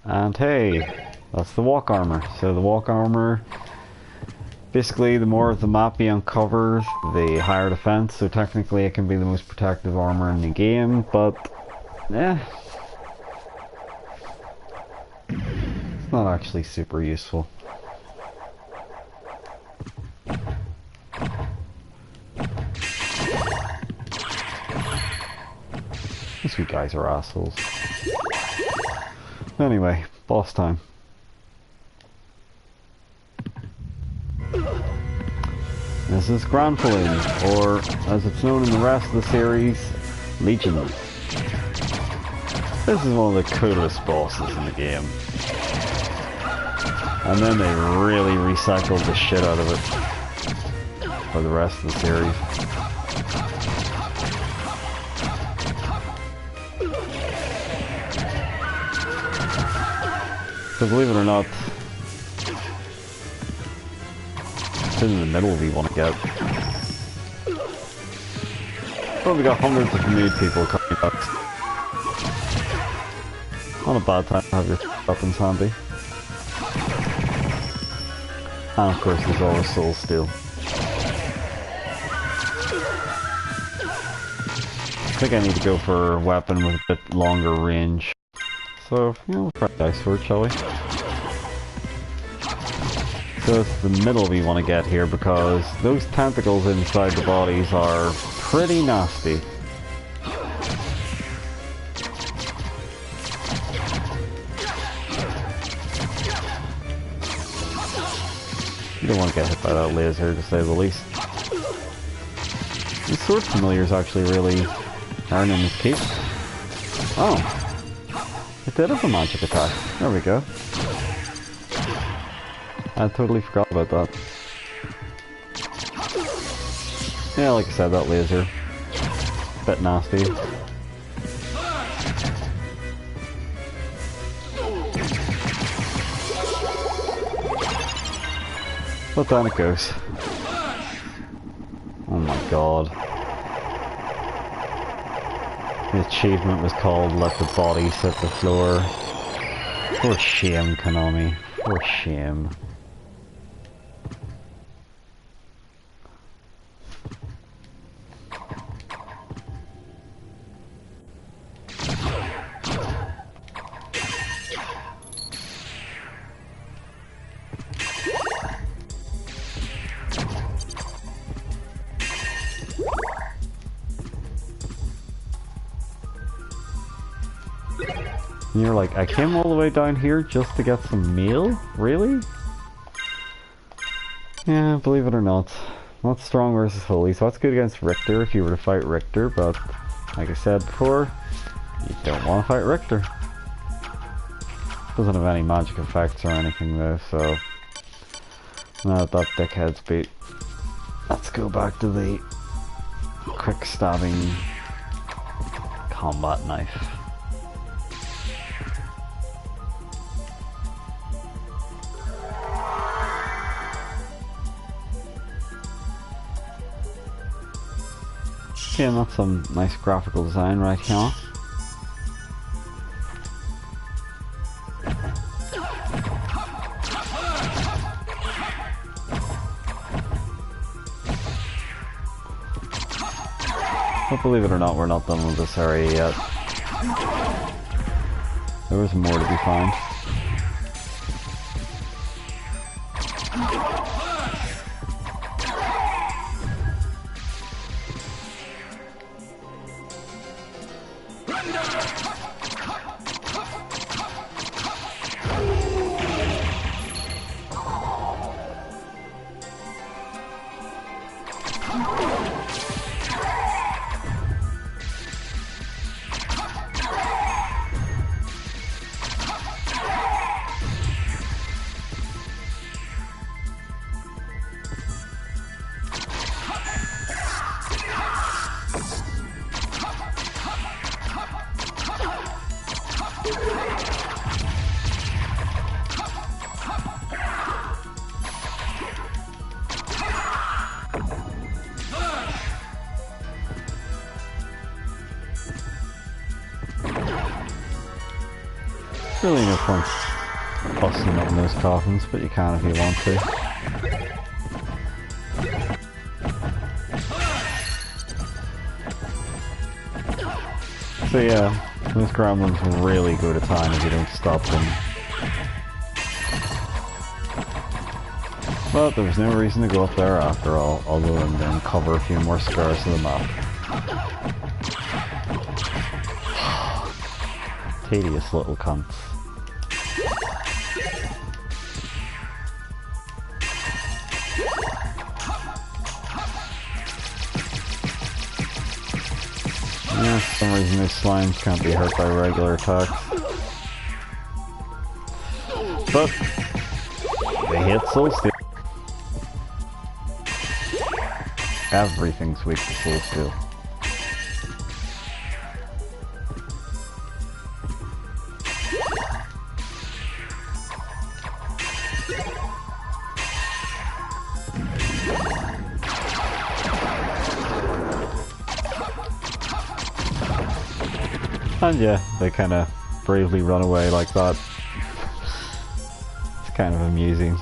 And hey, that's the walk armor. So the walk armor, basically the more of the map you uncover, the higher defense. So technically it can be the most protective armor in the game, but yeah, it's not actually super useful. These two guys are assholes. Anyway, boss time. This is Granfalloon, or as it's known in the rest of the series, Legion. This is one of the coolest bosses in the game. And then they really recycled the shit out of it for the rest of the series. So believe it or not, it's in the middle we want to get. But we got hundreds of new people coming back. Not a bad time to have your weapons handy. And of course there's always Soul Steel. I think I need to go for a weapon with a bit longer range. So, you know, we'll try the Ice Sword, shall we? So it's the middle we want to get here because those tentacles inside the bodies are pretty nasty. You don't want to get hit by that laser, to say the least. These sword familiars actually really earning his keep. Oh. It did have a magic attack. There we go. I totally forgot about that. Yeah, like I said, that laser. Bit nasty. But down it goes. Oh my god. The achievement was called Let the Bodies Hit the Floor. For shame, Konami. For shame. And you're like, I came all the way down here just to get some meal? Really? Yeah, believe it or not. Not strong versus holy, so that's good against Richter if you were to fight Richter, but like I said before, you don't want to fight Richter. Doesn't have any magic effects or anything though, so now that dickhead's beat, let's go back to the quick stabbing combat knife. Okay, and that's some nice graphical design right here. But believe it or not, we're not done with this area yet. There was more to be found. Really no point busting up in those coffins, but you can if you want to. So yeah, those gremlins really go to town if you don't stop them. But there's no reason to go up there after all, other than then cover a few more scars of the map. Tedious little cunts. slimes can't be hurt by regular attacks. But they hit Soul Steel. Everything's weak to Soul Steel. And yeah, they kind of bravely run away like that. It's kind of amusing.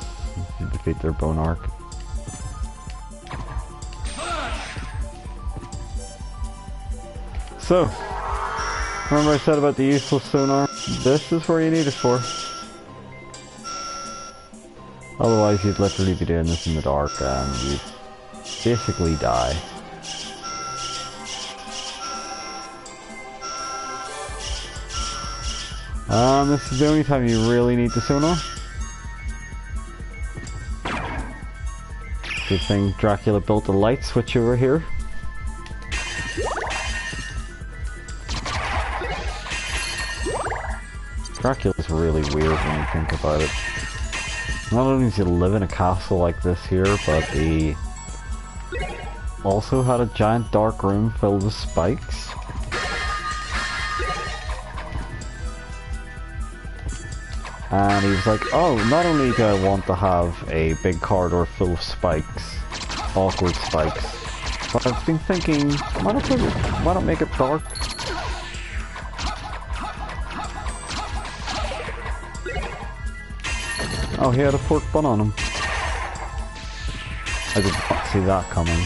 You defeat their bone arc. So, remember I said about the useless sonar? This is where you need it for. Otherwise you'd literally be doing this in the dark and you'd basically die. This is the only time you really need the sonar. Good thing Dracula built the light switch over here. Dracula's really weird when you think about it. Not only does he live in a castle like this here, but he also had a giant dark room filled with spikes. And he was like, oh, not only do I want to have a big corridor full of spikes, awkward spikes, but I've been thinking, why not make it dark? Oh, he had a pork bun on him. I did not see that coming.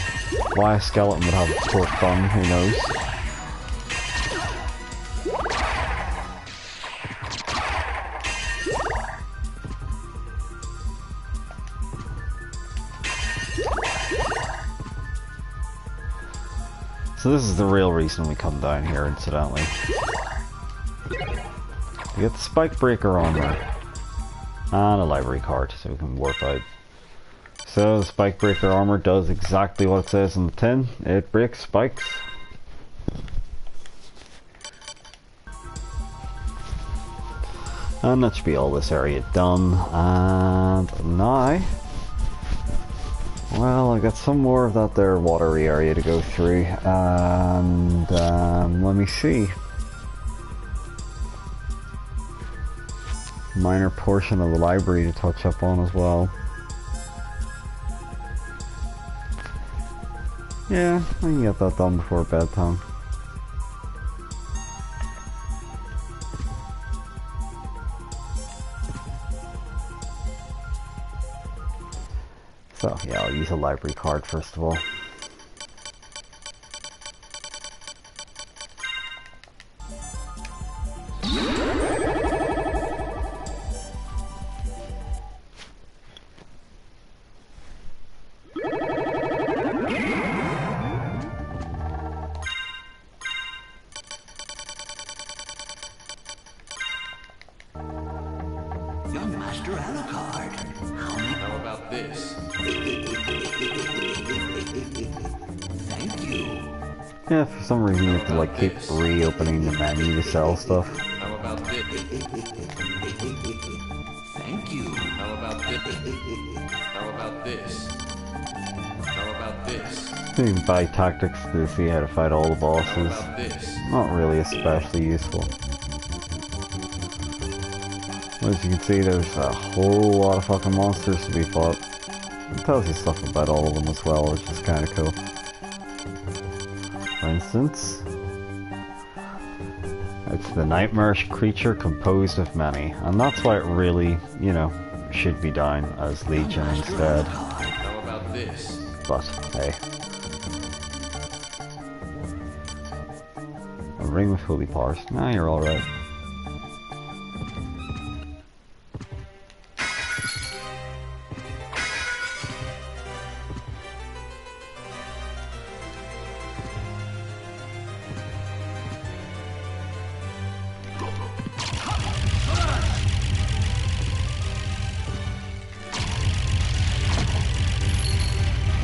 Why a skeleton would have a pork bun, who knows? So this is the real reason we come down here, incidentally. We get the spike breaker armor. And a library card, so we can warp out. So the spike breaker armor does exactly what it says on the tin. It breaks spikes. And that should be all this area done. And now, well, I got some more of that there watery area to go through. And let me see. Minor portion of the library to touch up on as well. Yeah, I can get that done before bedtime. So yeah, I'll use a library card first of all. Young Master Alucard. How about this? Thank you. Yeah, for some reason you have to like keep reopening the menu to sell stuff. How about this? Thank you. How about this? How about this? How about this? You can buy tactics to see how to fight all the How bosses. about this? Not really especially useful. As you can see, there's a whole lot of fucking monsters to be fought. It tells you stuff about all of them as well, which is kind of cool. For instance, it's the nightmarish creature composed of many, and that's why it really, you know, should be down as Legion instead. How about this? But hey, a ring with holy powers. Nah, you're all right.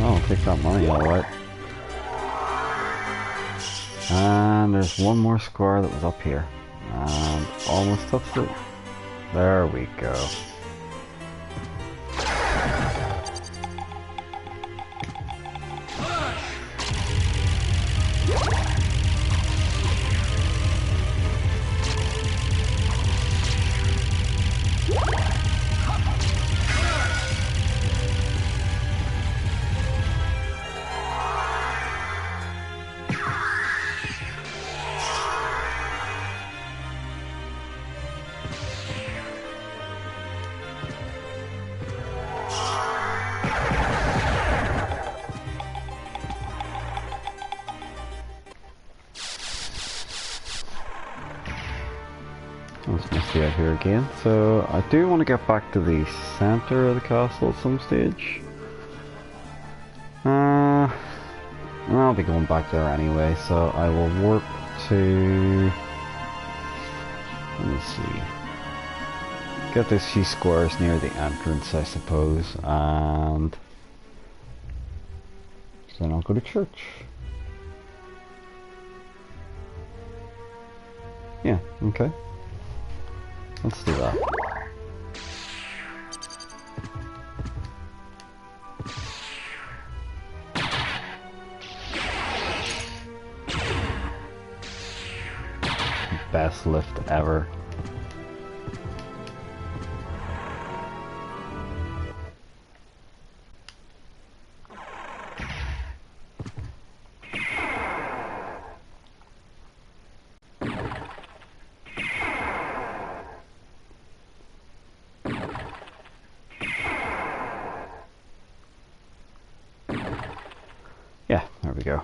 I'll take that money, alright. And there's one more square that was up here. And almost touched it. There we go. Let's just see out here again. So I do want to get back to the center of the castle at some stage. I'll be going back there anyway, so I will warp to... Let me see. Get those few squares near the entrance, I suppose, and then I'll go to church. Yeah, okay. Let's do that. Best lift ever. Yeah, there we go.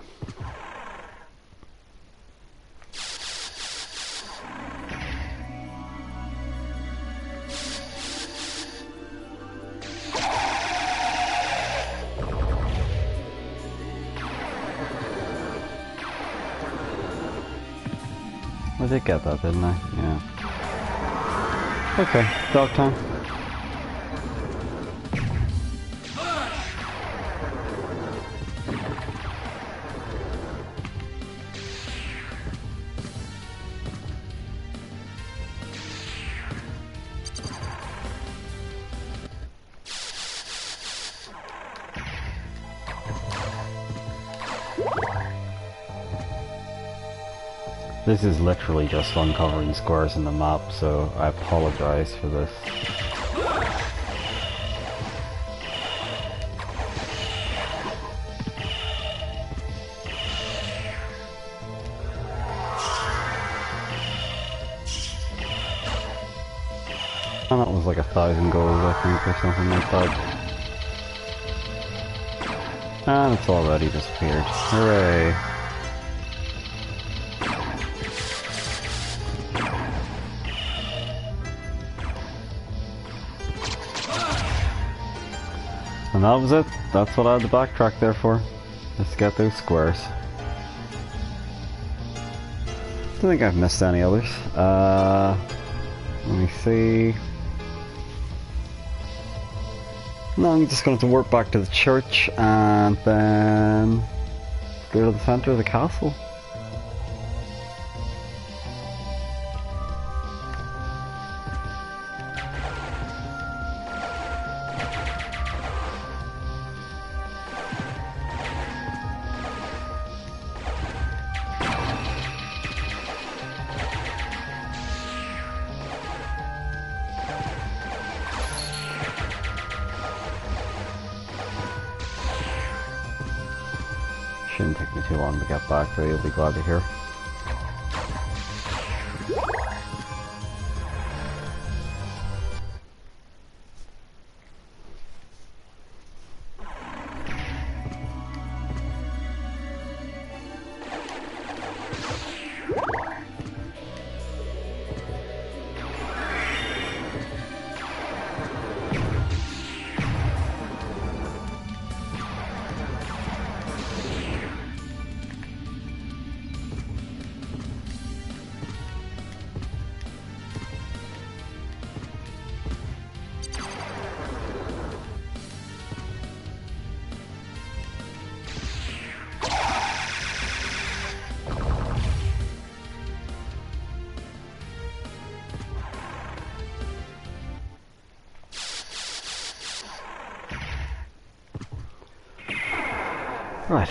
I did get that, didn't I? Yeah. Okay, dog time. This is literally just uncovering squares in the map, so I apologize for this. And that was like 1,000 gold, I think, or something like that. And it's already disappeared. Hooray! And that was it. That's what I had to backtrack there for. Just to get those squares. Don't think I've missed any others. Let me see. No, I'm just going to warp back to the church and then go to the center of the castle. Shouldn't take me too long to get back, but you'll be glad to hear. Right,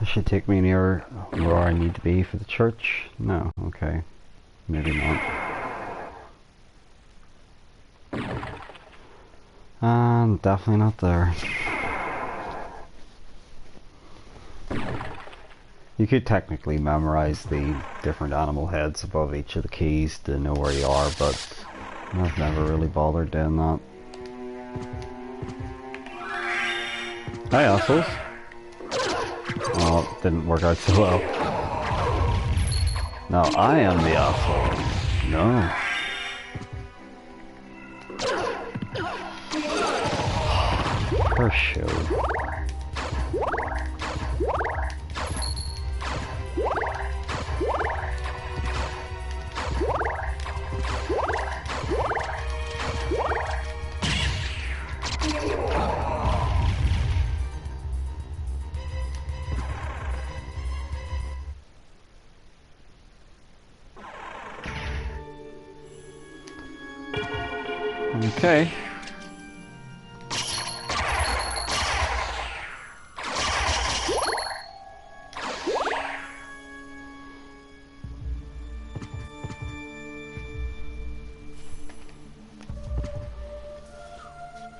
this should take me near where I need to be for the church. No, okay. Maybe not. And definitely not there. You could technically memorize the different animal heads above each of the keys to know where you are, but I've never really bothered doing that. Hi, assholes. Oh, didn't work out so well. Now I am the asshole. No. For sure. Okay.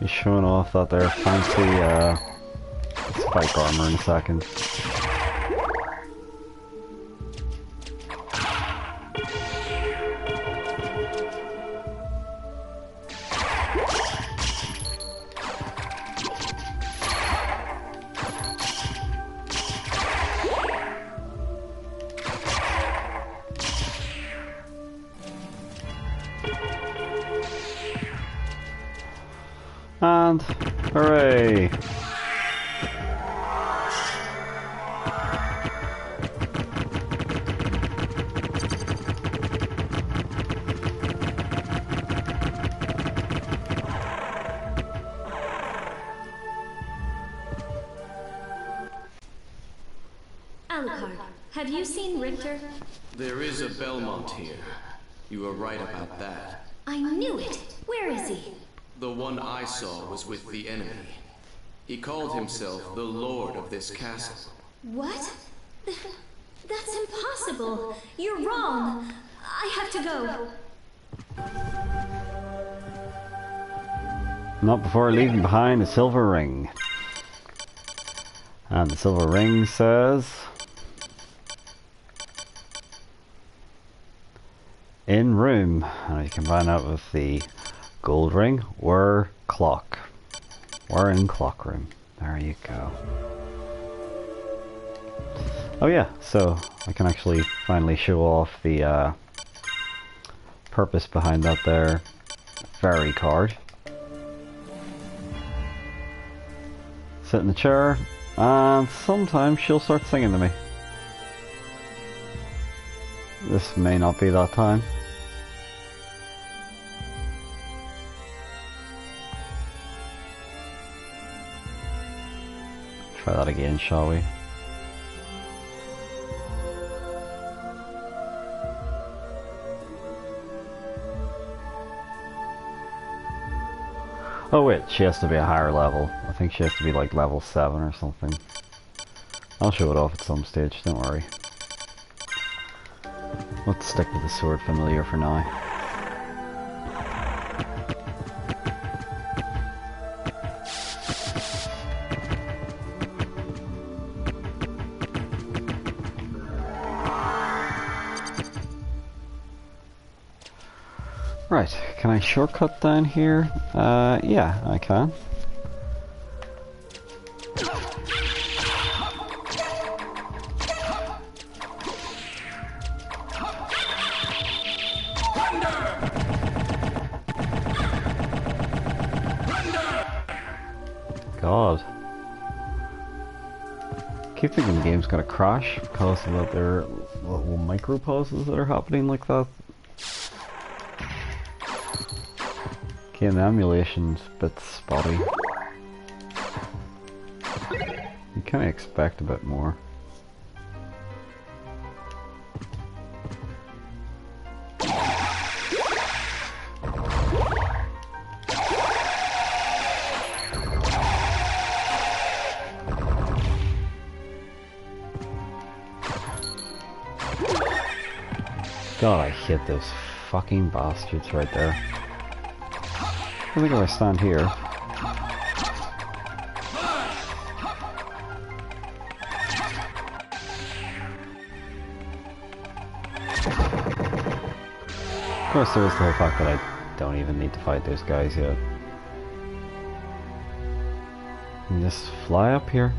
Be showing off that their fancy spike armor in a second. And hooray! Alucard, have you seen Richter? There is a Belmont here. You were right about that. I knew it! Where is he? The one I saw was with the enemy. He called himself the Lord of this castle. What? That's impossible! You're wrong! I have to go. Not before leaving behind a silver ring. And the silver ring says... in room. And you can find out with the gold ring or clock. We're in clock room. There you go. Oh yeah, so I can actually finally show off the purpose behind that there fairy card. Sit in the chair, and sometimes she'll start singing to me. This may not be that time. Try that again, shall we? Oh wait, she has to be a higher level. I think she has to be like level 7 or something. I'll show it off at some stage, don't worry. Let's stick with the sword familiar for now. Right, can I shortcut down here? Yeah, I can. God. I keep thinking the game's gonna crash because of that there little micro pauses that are happening like that. Okay, and the emulation's a bit spotty. You kinda expect a bit more. God, I hate those fucking bastards right there. I think if I stand here... Of course, there is the whole fact that I don't even need to fight those guys yet. And just fly up here.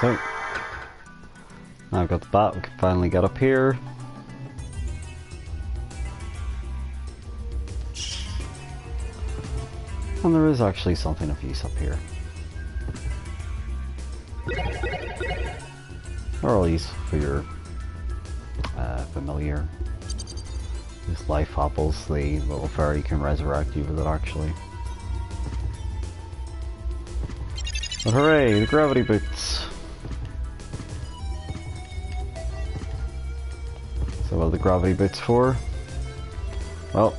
So, now I've got the bat, we can finally get up here. And there is actually something of use up here. Or at least for your familiar. These life apples, the little fairy can resurrect you with it actually. But hooray, the gravity boots! So what are the gravity boots for? Well,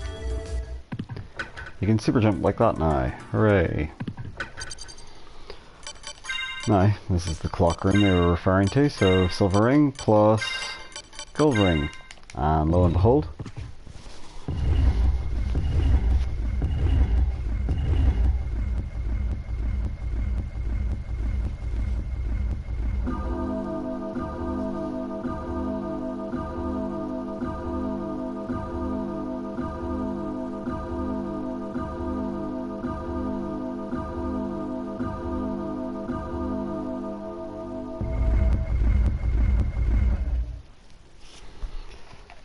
you can super jump like that now. Hooray. Now, this is the clock ring they were referring to, so silver ring plus gold ring. And lo and behold.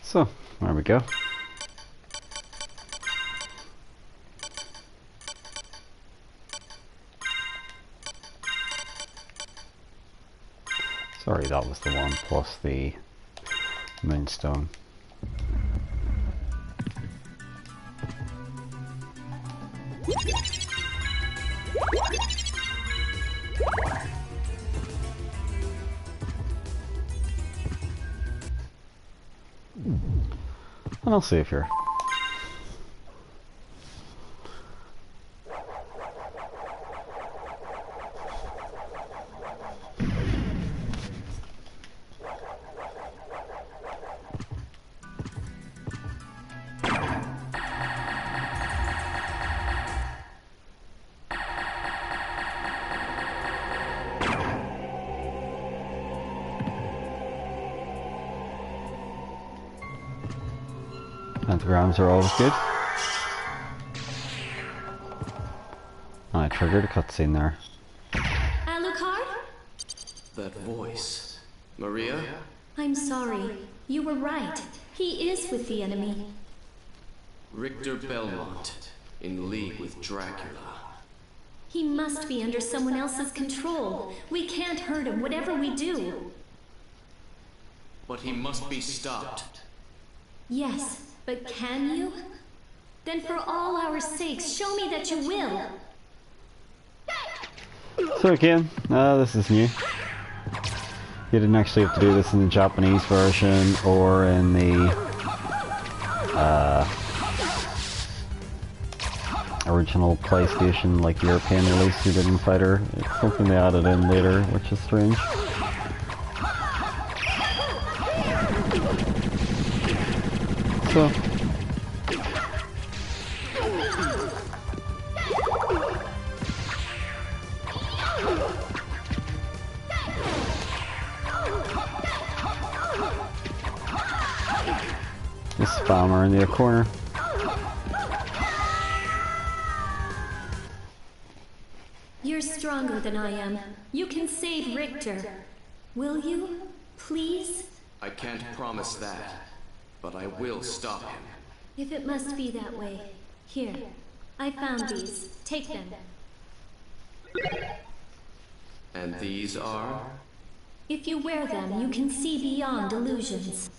So, there we go. Sorry, that was the one plus the moonstone. And I'll save here. Pentagrams are always good. I triggered a cutscene there. Alucard? That voice. Maria? I'm sorry. You were right. He is with the enemy. Richter Belmont, in league with Dracula. He must be under someone else's control. We can't hurt him, whatever we do. But he must be stopped. Yes, but can you? Then for all our sakes, show me that you will. So again, this is new. You didn't actually have to do this in the Japanese version or in the original PlayStation, like European release you did in Fighter. It's something they added in later, which is strange. so. This spammer in the corner. You're stronger than I am. You can save Richter. Will you? Please? I can't promise that, but I will stop him. If it must be that way. Here. I found these. Take them. And these are? If you wear them, you can see beyond illusions.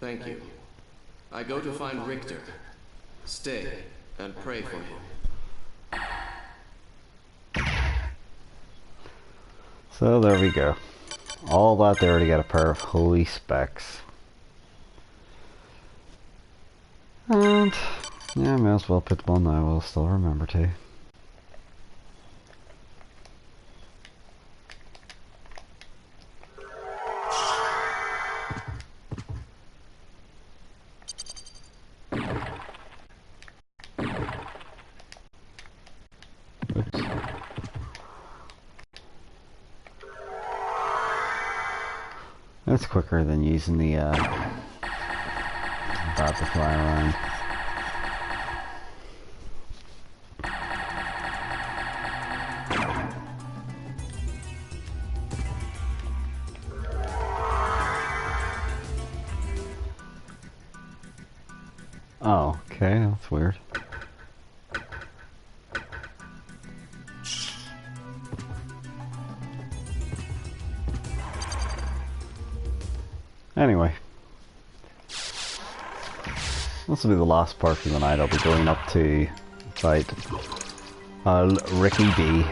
Thank you. I go to find Richter. Stay and pray for him. So there we go. All that there to get a pair of holy specs. And yeah, may as well put one now, I'll still remember to. Oops. That's quicker than using the bat to fly around. Oh, okay, that's weird. Anyway, this will be the last part for the night. I'll be going up to fight Ricky B.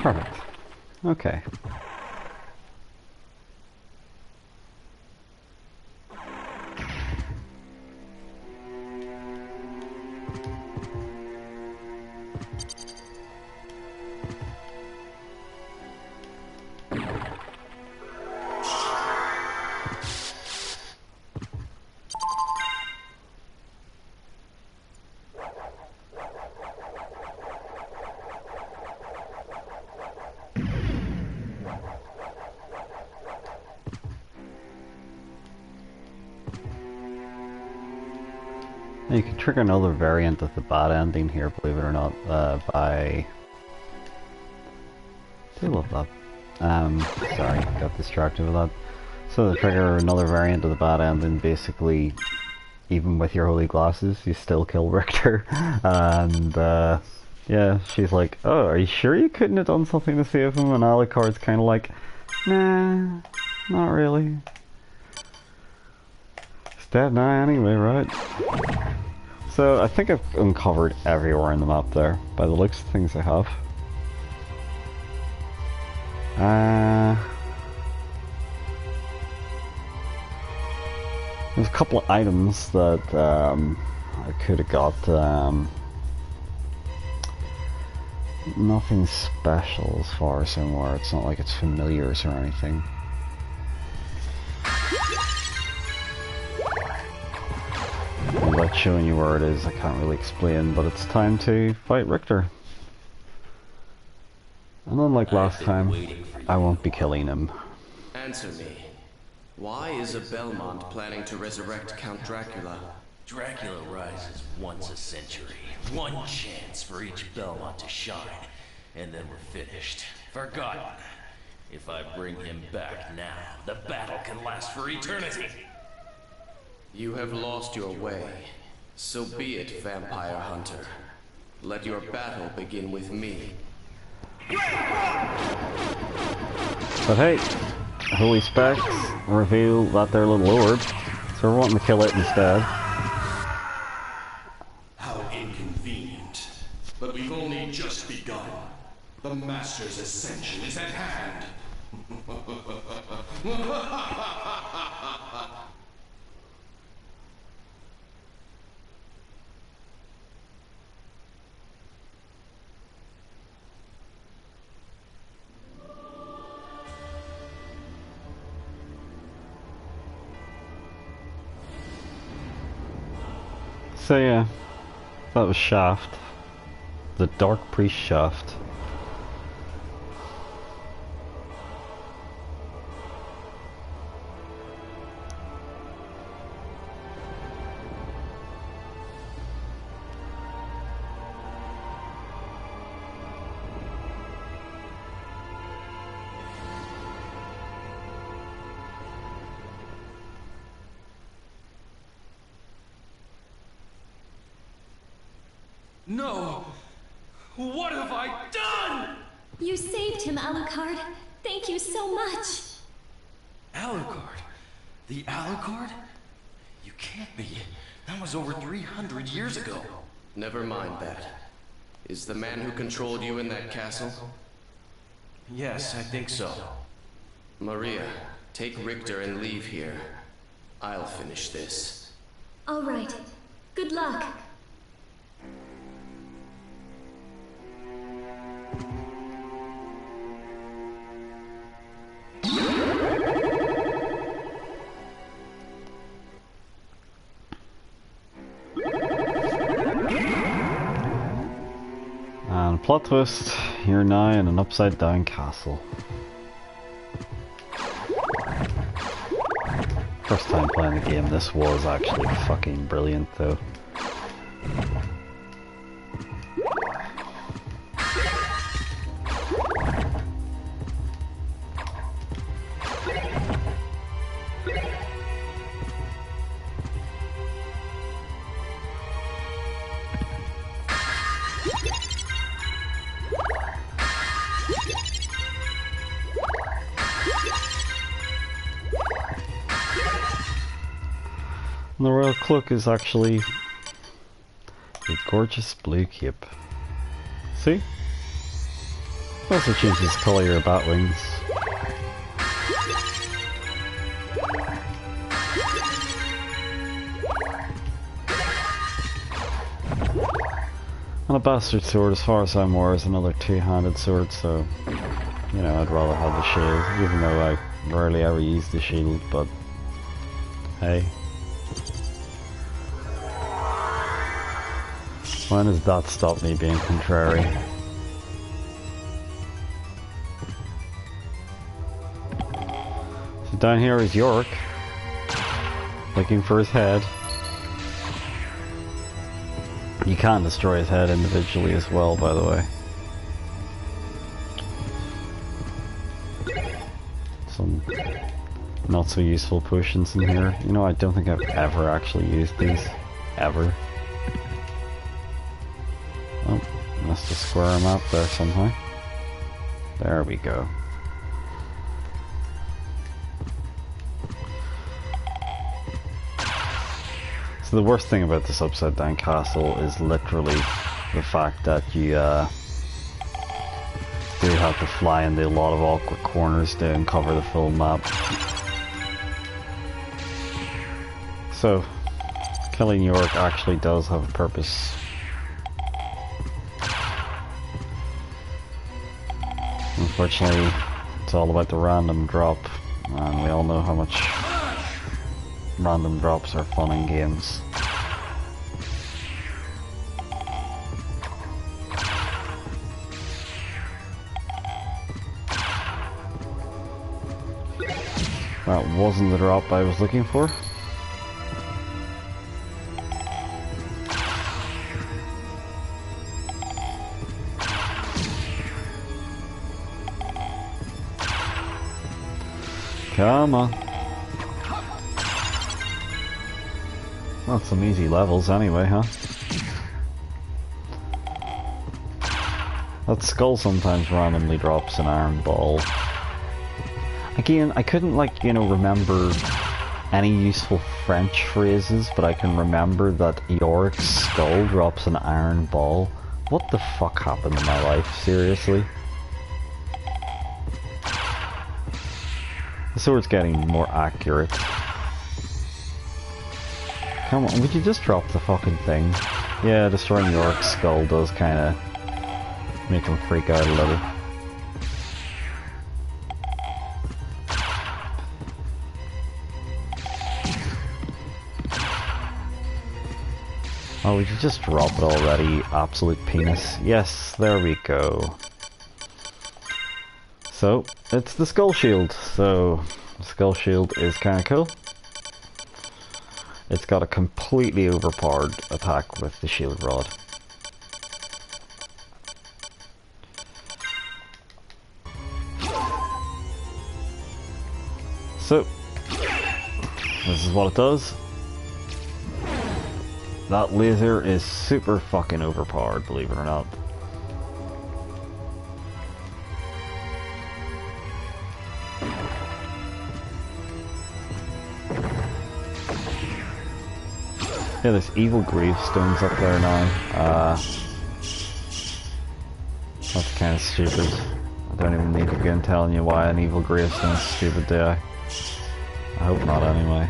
Perfect. Okay. You can trigger another variant of the bad ending here, believe it or not, by... I love that. Sorry, got distracted with that. So to trigger another variant of the bad ending, basically, even with your holy glasses, you still kill Richter. And, yeah, she's like, oh, are you sure you couldn't have done something to save him? And Alucard's kind of like, nah, not really. He's dead now anyway, right? So I think I've uncovered everywhere in the map there, by the looks of things I have. There's a couple of items that I could have got. Nothing special as far as I'm aware. It's not like it's familiars or anything. Without showing you where it is, I can't really explain, but it's time to fight Richter. And unlike last time, I won't be killing him. Answer me. Why is a Belmont planning to resurrect Count Dracula? Dracula rises once a century. One chance for each Belmont to shine. And then we're finished. Forgotten. If I bring him back now, the battle can last for eternity. You have lost your way. So be it, Vampire Hunter. Let your battle begin with me. But hey, Holy Specs reveal that they're a little lowered, so we're wanting to kill it instead. How inconvenient. But we've only just begun. The Master's ascension is at hand. So yeah, that was Shaft. The Dark Priest Shaft. No! What have I done? You saved him, Alucard. Thank you so much. Alucard? The Alucard? You can't be. That was over 300 years ago. Never mind that. Is the man who controlled you in that castle? Yes, I think so. Maria, take Richter and leave here. I'll finish this. All right. Good luck. And plot twist, you're now in an upside down castle. First time playing the game, this was actually fucking brilliant though. And the Royal Cloak is actually a gorgeous blue cape. See? It also changes the colour of your bat wings. And a bastard sword, as far as I'm aware, is another two-handed sword, so you know, I'd rather have the shield, even though I rarely ever use the shield, but hey. When does that stop me being contrary? So down here is Yorick, looking for his head. You can destroy his head individually as well, by the way. Some not so useful potions in here. You know, I don't think I've ever actually used these. Ever. Oh, must have square them up there somehow. There we go. So the worst thing about this upside down castle is literally the fact that you do have to fly into a lot of awkward corners to uncover the full map. So killing Yorick actually does have a purpose. Unfortunately, it's all about the random drop, and we all know how much random drops are fun in games. That wasn't the drop I was looking for. Come on. Not some easy levels anyway, huh? That skull sometimes randomly drops an iron ball. Again, I couldn't, like, you know, remember any useful French phrases, but I can remember that Yorick's skull drops an iron ball. What the fuck happened in my life, seriously? The sword's getting more accurate. Come on, would you just drop the fucking thing? Yeah, destroying Yorick's skull does kinda make him freak out a little. Oh, would you just drop it already, absolute penis? Yes, there we go. So, it's the skull shield. So, the skull shield is kinda cool. It's got a completely overpowered attack with the shield rod. So, this is what it does. That laser is super fucking overpowered, believe it or not. Yeah, there's evil gravestones up there now. That's kind of stupid. I don't even need to begin telling you why an evil gravestone is stupid, do I? I hope not, anyway.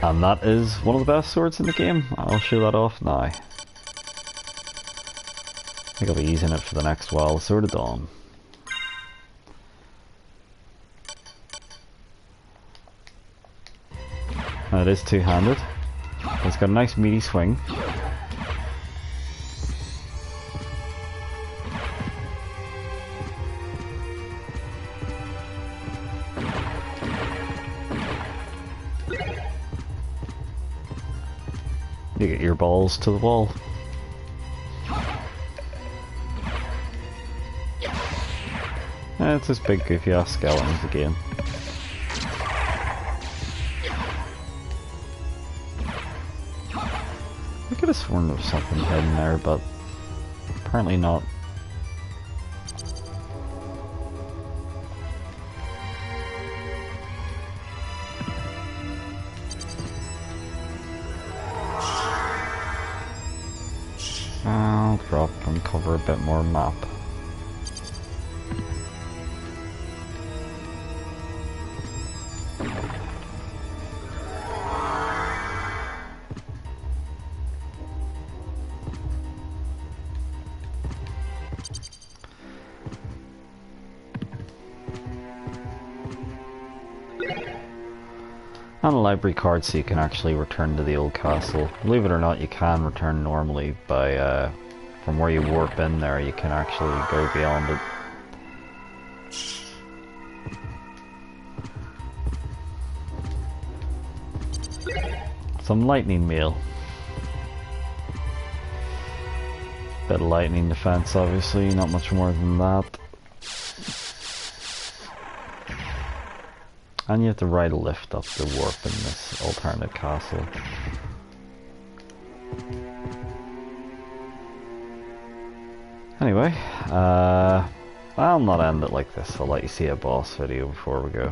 And that is one of the best swords in the game. I'll show that off now. I think I'll be using it for the next while. Sword of Dawn. And it is two-handed. It's got a nice meaty swing. You get your balls to the wall. It's this big goofy ass skeletons again. I could have sworn there was something hidden there, but apparently not. I'll drop and cover a bit more map. And a library card so you can actually return to the old castle. Believe it or not, you can return normally by, from where you warp in there, you can actually go beyond it. Some lightning mail. Bit of lightning defense, obviously, not much more than that. And you have to ride a lift up the warp in this alternate castle. Anyway, I'll not end it like this. I'll let you see a boss video before we go.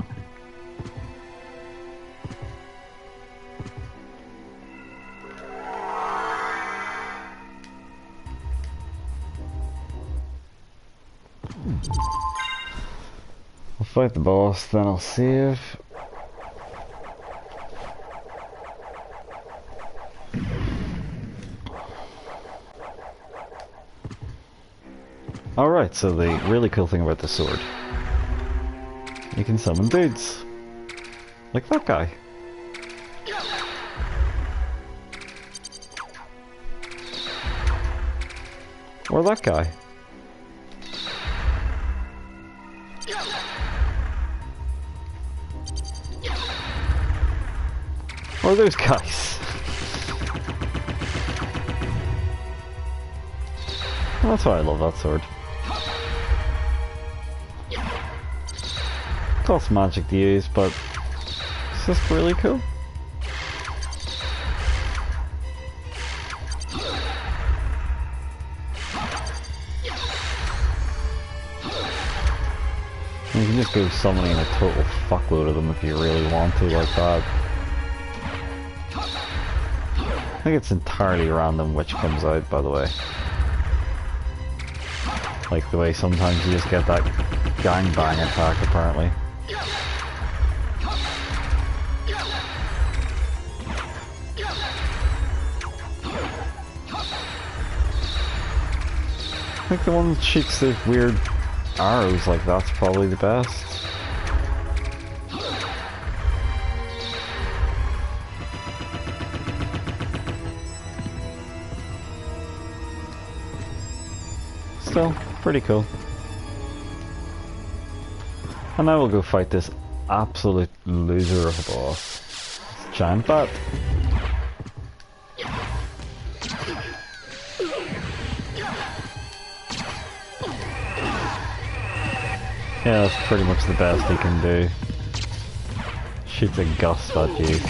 I'll fight the boss, then I'll save. Alright, so the really cool thing about the sword, you can summon dudes. Like that guy. Or that guy. Or those guys. That's why I love that sword. Costs magic to use, but it's just really cool. You can just go summoning a total fuckload of them if you really want to, like that. I think it's entirely random which comes out, by the way. Like the way sometimes you just get that gangbang attack, apparently. I think the one that shoots the weird arrows like that's probably the best. Still, pretty cool. And now we'll go fight this absolute loser of a boss. This giant bat. Yeah, that's pretty much the best he can do. Shoots a gust at you.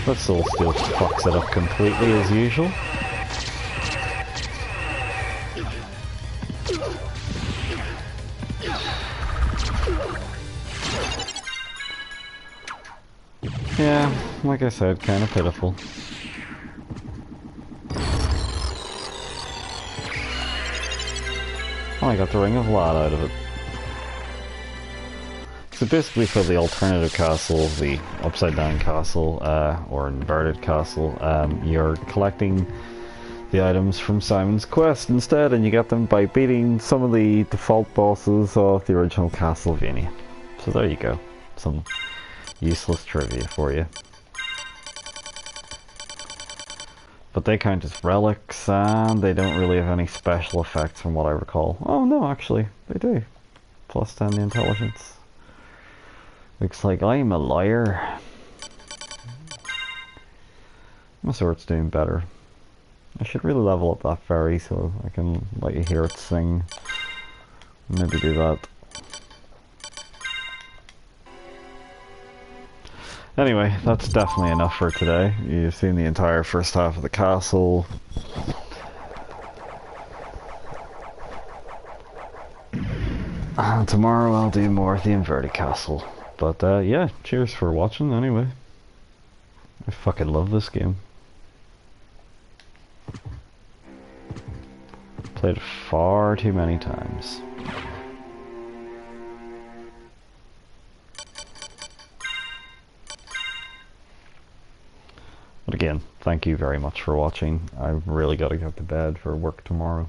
But Soul still fucks it up completely as usual. Yeah, like I said, kind of pitiful. Oh, I got the Ring of Light out of it. So basically for the alternative castle, the upside down castle, or inverted castle, you're collecting the items from Simon's Quest instead, and you get them by beating some of the default bosses of the original Castlevania. So there you go. Some useless trivia for you. But they count as relics, and they don't really have any special effects from what I recall. Oh no, actually, they do. Plus 10 the intelligence. Looks like I'm a liar. My sword's doing better. I should really level up that fairy so I can let you hear it sing. Maybe do that. Anyway, that's definitely enough for today. You've seen the entire first half of the castle. And tomorrow I'll do more of the inverted castle. But yeah, cheers for watching anyway. I fucking love this game. Played it far too many times. But again, thank you very much for watching. I've really got to get to bed for work tomorrow.